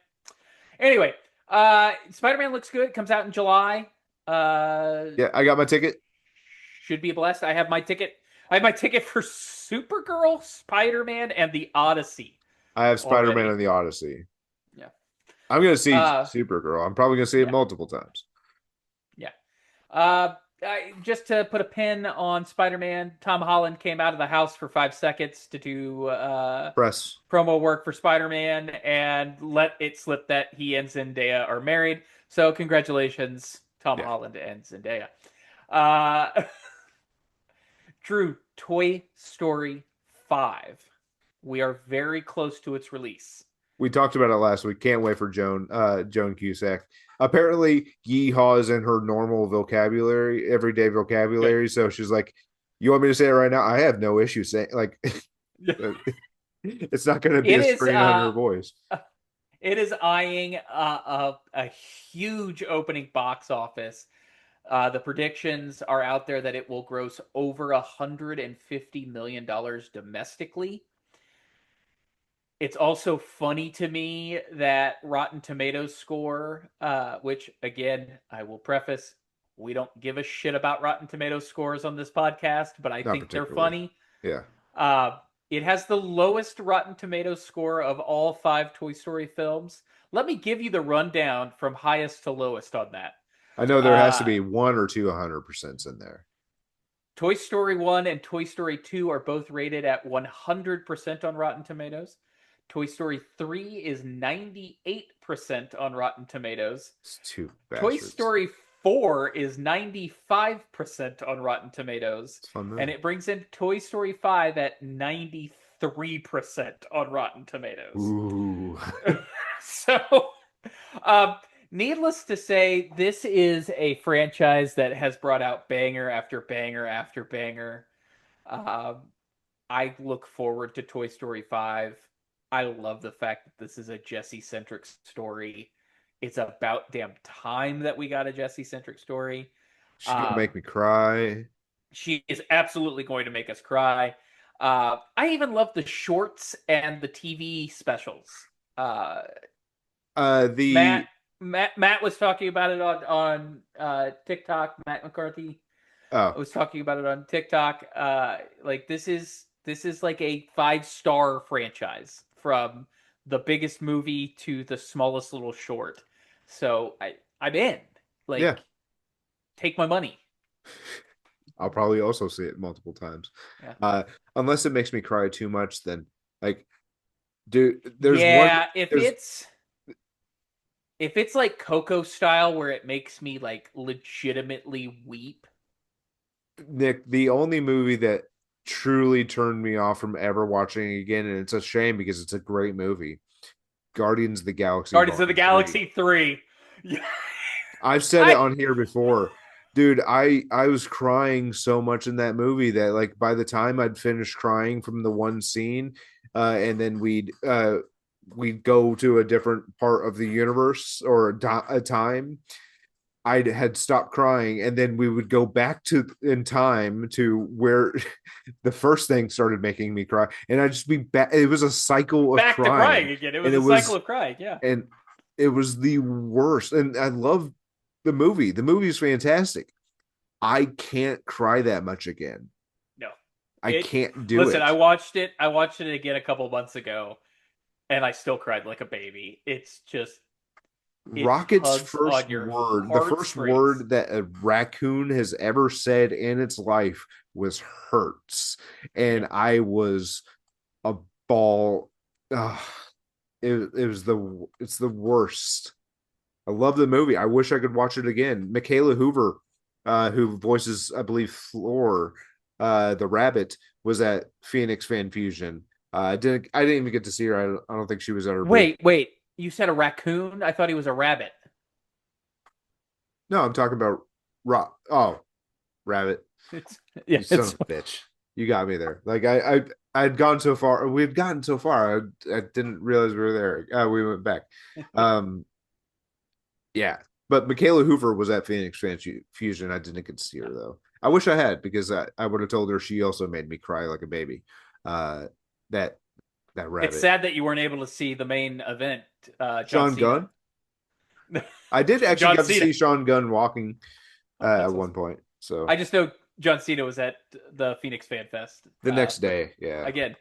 Anyway, Spider-Man looks good. Comes out in July. Uh, yeah, I got my ticket. should be blessed. I have my ticket. I have my ticket for Supergirl, Spider-Man, and the Odyssey I have Spider-Man already. and the Odyssey. Yeah. I'm gonna see Uh, Supergirl. I'm probably gonna see it yeah. multiple times. Yeah. Just to put a pin on Spider-Man, Tom Holland came out of the house for 5 seconds to do Press. promo work for Spider-Man and let it slip that he and Zendaya are married. So congratulations, Tom Yeah. Holland and Zendaya. Uh, Drew, Toy Story 5. We are very close to its release. We talked about it last week. Can't wait for Joan Cusack. Apparently, yeehaw is in her normal vocabulary, everyday Good. vocabulary. So she's like, "You want me to say it right now? I have no issue saying like it's not going to be It a is strain on her voice." it is eyeing a huge opening box office. The predictions are out there that it will gross over $150 million domestically. It's also funny to me that Rotten Tomatoes score, which again, I will preface, we don't give a shit about Rotten Tomatoes scores on this podcast, but I Not think they're particularly. funny. Yeah. Uh, it has the lowest Rotten Tomatoes score of all 5 Toy Story films. Let me give you the rundown from highest to lowest on that. I know there has to Uh, be one or two 100% in there. Toy Story 1 and Toy Story 2 are both rated at 100% on Rotten Tomatoes. Toy Story 3 is 98% on Rotten Tomatoes. It's two Toy bastards. Story 4 is 95% on Rotten Tomatoes. It's a fun And movie. it brings in Toy Story 5 at 93% on Rotten Tomatoes. Ooh. So, um, needless to say, this is a franchise that has brought out banger after banger after banger. Um, I look forward to Toy Story 5. I love the fact that this is a Jessie centric story. It's about damn time that we got a Jessie centric story. She's gonna Um, make me cry. she is absolutely going to make us cry. I even love the shorts and the TV specials. Uh, Matt The Matt was talking about it on TikTok. Matt McCarthy oh was talking about it on TikTok. Like this is like a 5-star franchise from the biggest movie to the smallest little short. So I'm in. yeah, Like take my money. I'll probably also see it multiple times. Yeah. Uh, unless it makes me cry too much, then like, dude, Yeah, if there's it's if it's like Coco style where it makes me like legitimately weep. Nick, the only movie that truly turned me off from ever watching it again, and it's a shame because it's a great movie, Guardians of the Galaxy Guardians of the Volume 3. Galaxy 3. Yeah. I've said it I on here before. Dude, I was crying so much in that movie that like by the time I'd finished crying from the one scene, and then we'd go to a different part of the universe or a time, I had stopped crying, and then we would go back to in time to where the first thing started making me cry, and I'd just be back. It was a cycle of back to crying crying, again. It and was a cycle of crying. Yeah. and it was the worst. And I love the movie. The movie is fantastic. I can't cry that much again. No. I It can't do Listen, it. I watched it again a couple months ago and I still cried like a baby. It's just it Rocket's tugs first on your word, the first heartstrings. word that a raccoon has ever said in its life was hurts. And Yep. I was a ball. Uh, it's the worst. I love the movie. I wish I could watch it again. Michaela Hoover, who voices, I believe, Floor, the rabbit, was at Phoenix Fan Fusion. I didn't even get to see her. I don't think she was at her booth. Wait. You said a raccoon? I thought he was a rabbit. No, I'm talking about Rock. Oh, rabbit. It's You yeah, son it's of a bitch. You got me there. Like I'd gone so far. We'd gotten so far. I didn't realize we were there. We went back. Um, yeah. But Michaela Hoover was at Phoenix Fan Fusion. I didn't get to see her though. I wish I had because I would have told her she also made me cry like a baby. Uh, that that it's rabbit. sad that you weren't able to see the main event, John Sean Cena. Gunn. I did actually John got to Cena. see Sean Gunn walking Oh, at that's one awesome. point. So I just know John Cena was at the Phoenix Fan Fest. the next But day, yeah, again,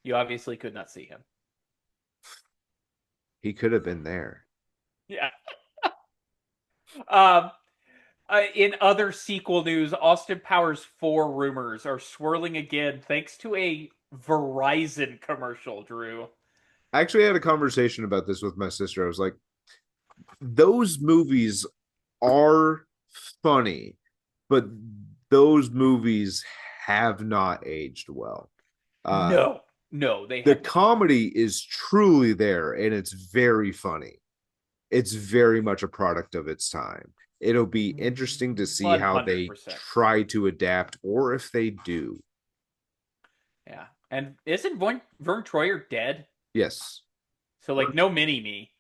you obviously could not see him. he could have been there. Yeah. Um, in other sequel news, Austin Powers 4 rumors are swirling again thanks to a Verizon commercial, Drew. I actually had a conversation about this with my sister. I was like, those movies are funny, but those movies have not aged well. Uh, No, no, they the have not. comedy is truly there and it's very funny. It's very much a product of its time. It'll be interesting to see how they 100%. try to adapt or if they do. Yeah. And isn't Vern Troyer dead? Yes. So, like, no mini me.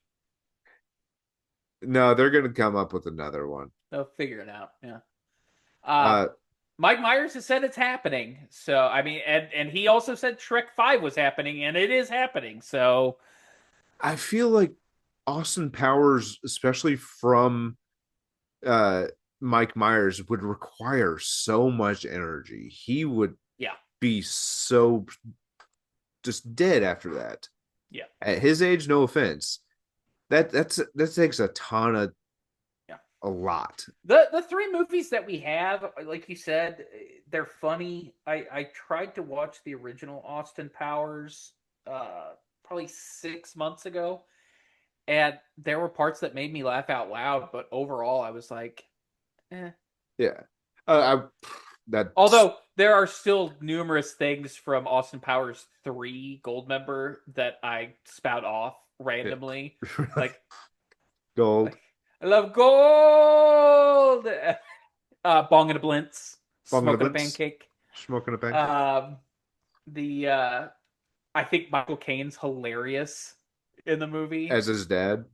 No, they're going to come up with another one. They'll figure it out. Yeah. Uh, Uh, Mike Myers has said it's happening. So, I mean, and he also said Shrek 5 was happening, and it is happening. So, I feel like Austin Powers, especially from uh, Mike Myers, would require so much energy. He would yeah. be so just dead after that. Yeah. At his age, no offense, that takes a ton of Yeah. a lot. The three movies that we have, like you said, they're funny. I tried to watch the original Austin Powers probably 6 months ago, and there were parts that made me laugh out loud, but overall I was like, eh. Yeah, that's Although there are still numerous things from Austin Powers 3 Goldmember that I spout off yeah. randomly. Like Gold, like I love gold. Bong and a Blintz, bong and a smoking a blitz, pancake. smoking a pancake Um, the I think Michael Caine's hilarious in the movie, as his dad.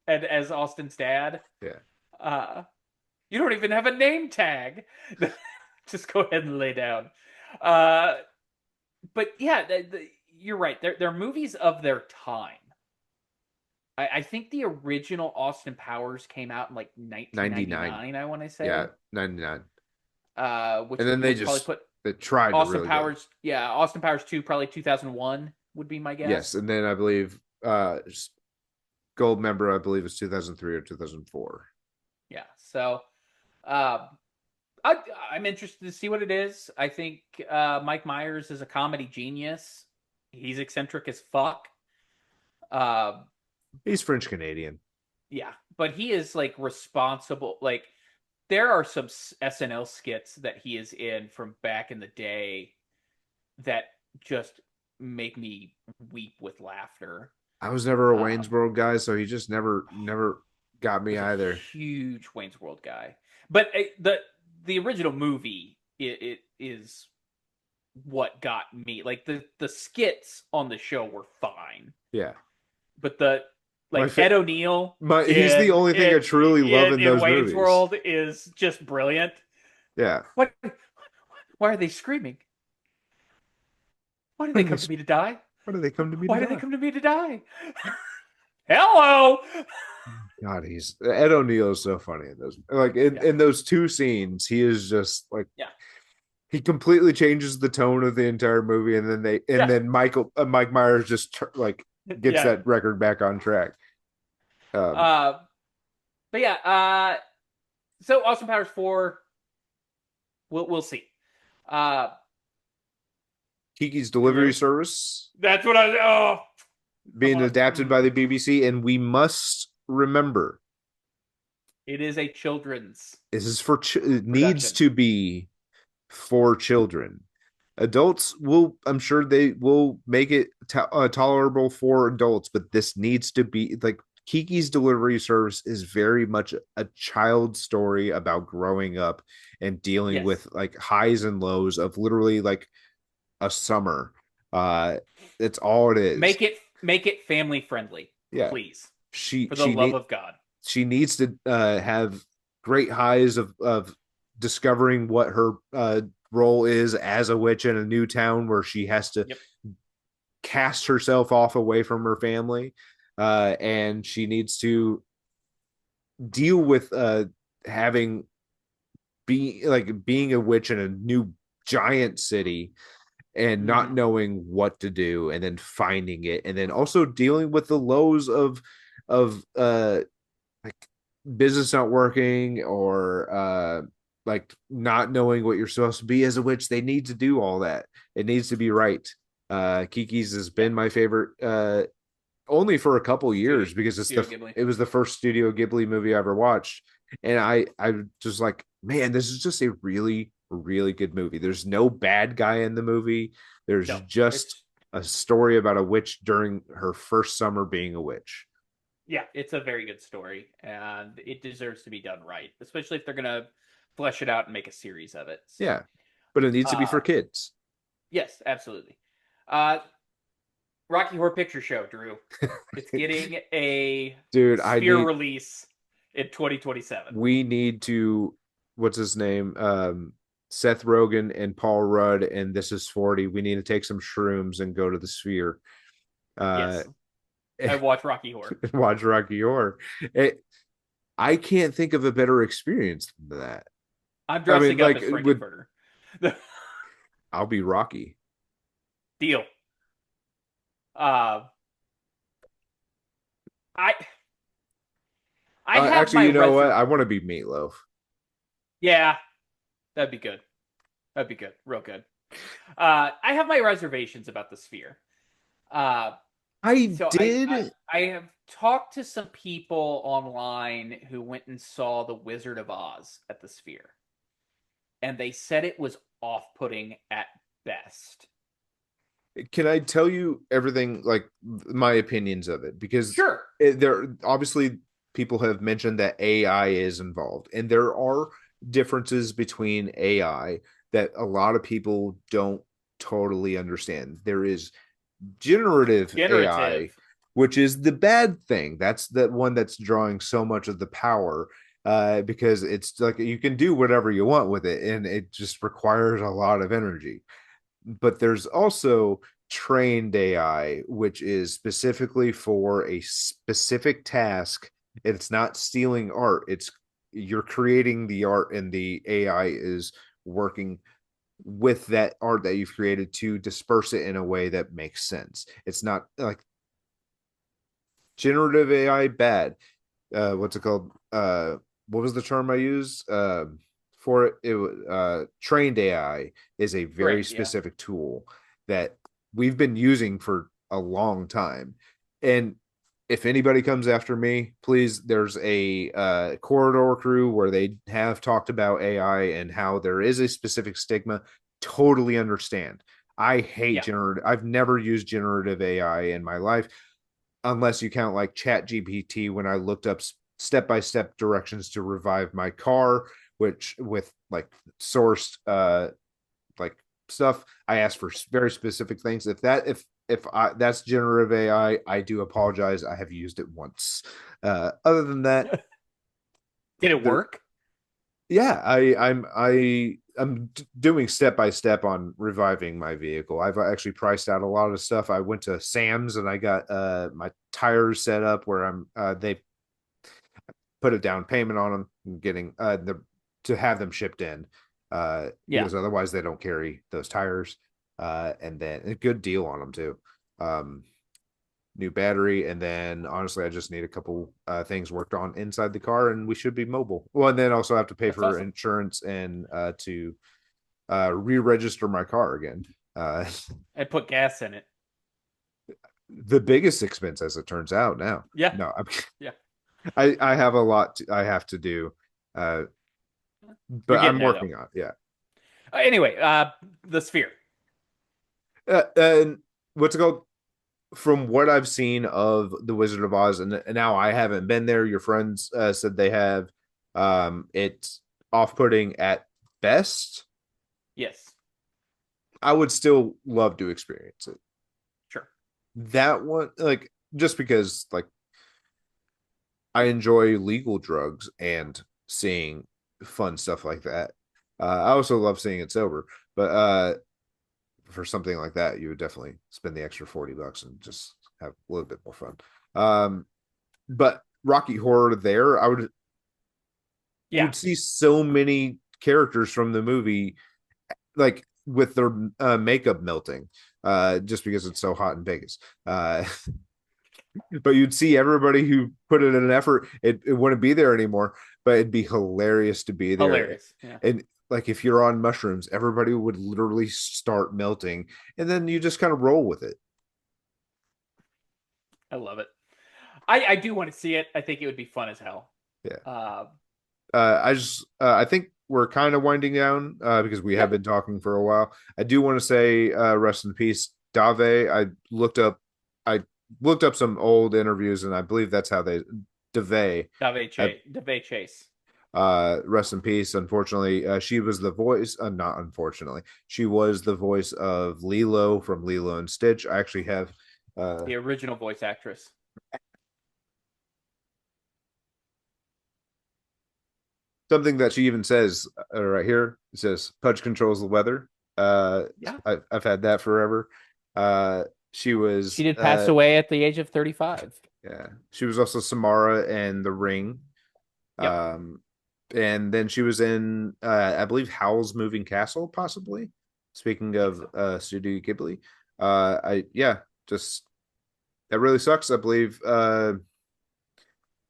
and as Austin's dad. Yeah, Uh, you don't even have a name tag. Just go ahead and lay down. Uh, but yeah, you're right. They're movies of their time. I think the original Austin Powers came out in like 99. 1999. I want to Yeah, say, 99. which And then they would probably just put they tried to Austin really go. Powers. Yeah, Austin Powers 2 probably 2001 would be my Yes, guess. and then I believe Gold Member I believe is 2003 or 2004. Yeah, so um, I, I'm interested to see what it is. I think Mike Myers is a comedy genius. He's eccentric as fuck. Uh, He's French Canadian. yeah, but he is like responsible. Like there are some SNL skits that he is in from back in the day that just make me weep with laughter. I was never a Wayne's Um, World guy, so he just never got me was a either. huge Wayne's World guy, but the original movie it is what got me. Like the skits on the show were fine, Yeah. but the My like Ed O'Neill he's the only thing I truly love in in those Wayne's movies. World is just brilliant. Yeah. What? Why are they screaming? Why did Why they did they come to me to die? why did they come to me to Why did they die? come to me to die? Hello. God, he's Ed O'Neill is so funny in those. Like Yeah, in those two scenes, he is just like yeah, he completely changes the tone of the entire movie, and yeah, then Mike Myers just like gets yeah. that record back on track. Um, Uh, but yeah. So Austin Powers 4, we'll see. Uh, Kiki's Delivery Drew. Service That's what I. Oh, come being on. adapted by the BBC, and we must remember It is a children's this is for it needs production. to be for children. Adults will, I'm sure they will make it tolerable for adults, but this needs to be like Kiki's Delivery Service is very much a child story about growing up and dealing Yes. with like highs and lows of literally like a summer. Uh, it's all it is. Make it family friendly, Yeah, please. she For the she love need of God. she needs to have great highs of discovering what her role is as a witch in a new town where she has to Yep. cast herself off away from her family, and she needs to deal with having being a witch in a new giant city and not Mm-hmm. knowing what to do and then finding it and then also dealing with the lows of like business not working or like not knowing what you're supposed to be as a witch. They need to do all that. It needs to be right. Kiki's has Yeah. been my favorite only for a couple years because Studio Ghibli. it was the first Studio Ghibli movie I ever watched. And I just like, man, this is just a really good movie. There's no bad guy in the movie. There's No, just it's a story about a witch during her first summer being a witch. yeah, it's a very good story, and it deserves to be done right, especially if they're gonna flesh it out and make a series of it. So, Yeah. But it needs to be for uh, kids. yes, absolutely. Uh, Rocky Horror Picture Show, Drew. It's getting a Dude, Sphere release in 2027. we need to, what's his name? Seth Rogen and Paul Rudd, and This Is 40. We need to take some shrooms and go to the Sphere. Uh, Yes, I watch Rocky Horror. watch Rocky Horror. I can't think of a better experience than that. I'm I mean, dressing up like as with Frankenfurter. I'll be Rocky. Deal. Uh, I I have Actually, my you know what? reserv. I want to be Meatloaf. Yeah, that'd be good. That'd be good. Real good. I have my reservations about the Sphere. Uh, I so did. I have talked to some people online who went and saw The Wizard of Oz at the Sphere, and they said it was off-putting at best. Can I tell you everything, like my opinions of it? Because Sure. there obviously people have mentioned that AI is involved, and there are differences between AI that a lot of people don't totally understand. There is generative AI, Generative. which is the bad thing. That's the one that's drawing so much of the power. Because it's like you can do whatever you want with it, and it just requires a lot of energy. But there's also trained AI, which is specifically for a specific task. It's not stealing art. It's you're creating the art, and the AI is working with that art that you've created to disperse it in a way that makes sense. It's not like generative AI bad. What's it called? What was the term I used? For it, it was trained AI is a very Trained, yeah. specific tool that we've been using for a long time. And if anybody comes after me, please, there's a corridor crew where they have talked about AI and how there is a specific stigma. Totally understand. I hate Yeah. generative. I've never used generative AI in my life, unless you count like Chat GPT when I looked up step by step directions to revive my car, which with like sourced like stuff. I asked for very specific things. If that's generative AI, I do apologize. I have used it once. Other than that, Did it there, work? yeah, I'm doing step by step on reviving my vehicle. I've actually priced out a lot of stuff. I went to Sam's and I got my tires set up where they put a down payment on them, getting to have them shipped in, Yeah. because otherwise they don't carry those tires. And then a good deal on them too. Um, New battery, and then honestly, I just need a couple things worked on inside the car, and we should be mobile. Well, and then also have to pay That's for awesome. insurance and to re-register my car again. And put gas in it. The biggest expense, as it turns out, now. Yeah. No, Yeah. I have a lot I have to do, uh, You're but getting I'm there though. working on it. Yeah. Anyway, the sphere. And what's it called? From what I've seen of the Wizard of Oz, and now I haven't been there. Your friends said they have. It's off-putting at best. Yes. I would still love to experience it. Sure. That one, like, just because, like, I enjoy legal drugs and seeing fun stuff like that. I also love seeing it sober, but for something like that, you would definitely spend the extra $40 and just have a little bit more fun. Um, but Rocky Horror there, I would Yeah. you'd see so many characters from the movie like with their makeup melting, just because it's so hot in Vegas. But you'd see everybody who put in an effort. It wouldn't be there anymore, but it'd be hilarious to be there. Hilarious. Yeah. And like if you're on mushrooms, everybody would literally start melting, and then you just kind of roll with it. I love it. I do want to see it. I think it would be fun as hell. Yeah. Uh, I think we're kind of winding down because we have yeah. been talking for a while. I do want to say rest in peace, Dave. I looked up some old interviews, and I believe that's how they Dave. Uh, Dave Chase. Rest in peace. Unfortunately, she was the voice. Not unfortunately, she was the voice of Lilo from Lilo and Stitch. I actually have The original voice actress. something that she even says right here. It says Pudge controls the weather. Yeah. I've had that forever. Uh, she She was did pass away at the age of 35. yeah, she was also Samara in The Ring. Yep. Um, and then she was in I believe Howl's Moving Castle, possibly. Speaking I think of so. Studio Ghibli, I yeah, just that really sucks. I believe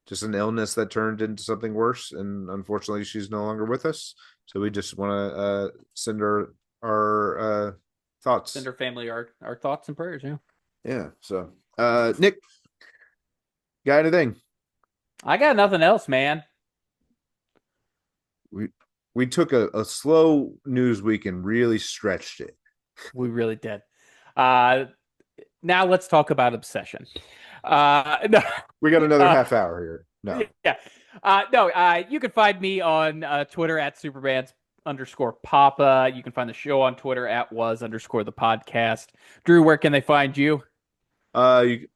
just an illness that turned into something worse, and unfortunately, she's no longer with us. So we just want to send her our Send thoughts. her family our thoughts and prayers. Yeah. Yeah. So, Nick, got anything? I got nothing else, man. We we took a slow news week and really stretched it. We really did. Uh, now let's talk about obsession. No, We got another uh, half hour here. No. yeah. No, you can find me on Twitter at Superbands underscore Papa. You can find the show on Twitter at was underscore the podcast. Drew, where can they find you? You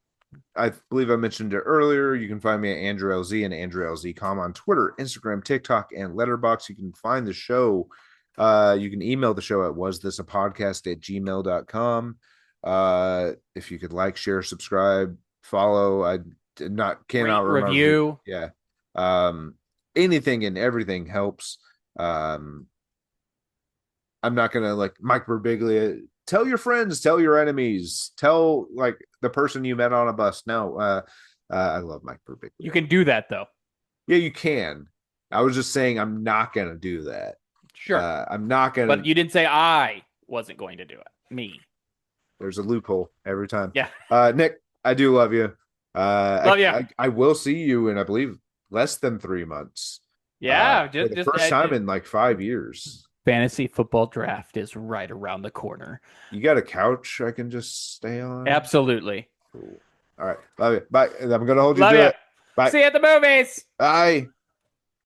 I believe I mentioned it earlier. You can find me at Andrew LZ and Andrew LZ.com on Twitter, Instagram, TikTok, and Letterboxd. You can find the show. You can email the show at wasthisapodcast at gmail.com. If you could like, share, subscribe, follow. I did not cannot Rate, remember. review. Yeah. Um, Anything and everything helps. Um, I'm not gonna like Mike Birbiglia. Tell your friends, tell your enemies, tell like the person you met on a bus. No, I love Mike You Birbiglia. can do that though. Yeah, you can. I was just saying I'm not gonna do that. Sure. I'm not gonna. But you didn't say I wasn't going to do it. Me. There's a loophole every time. Yeah. Nick, I do love you. Love you. I will see you in, I believe, less than 3 months. Yeah, For the first time in like 5 years. fantasy football draft is right around the corner. You got a couch I can just stay on? Absolutely. Cool. All right. Love you. Bye. I'm gonna hold you Love to you. it. Bye. See you at the movies. Bye.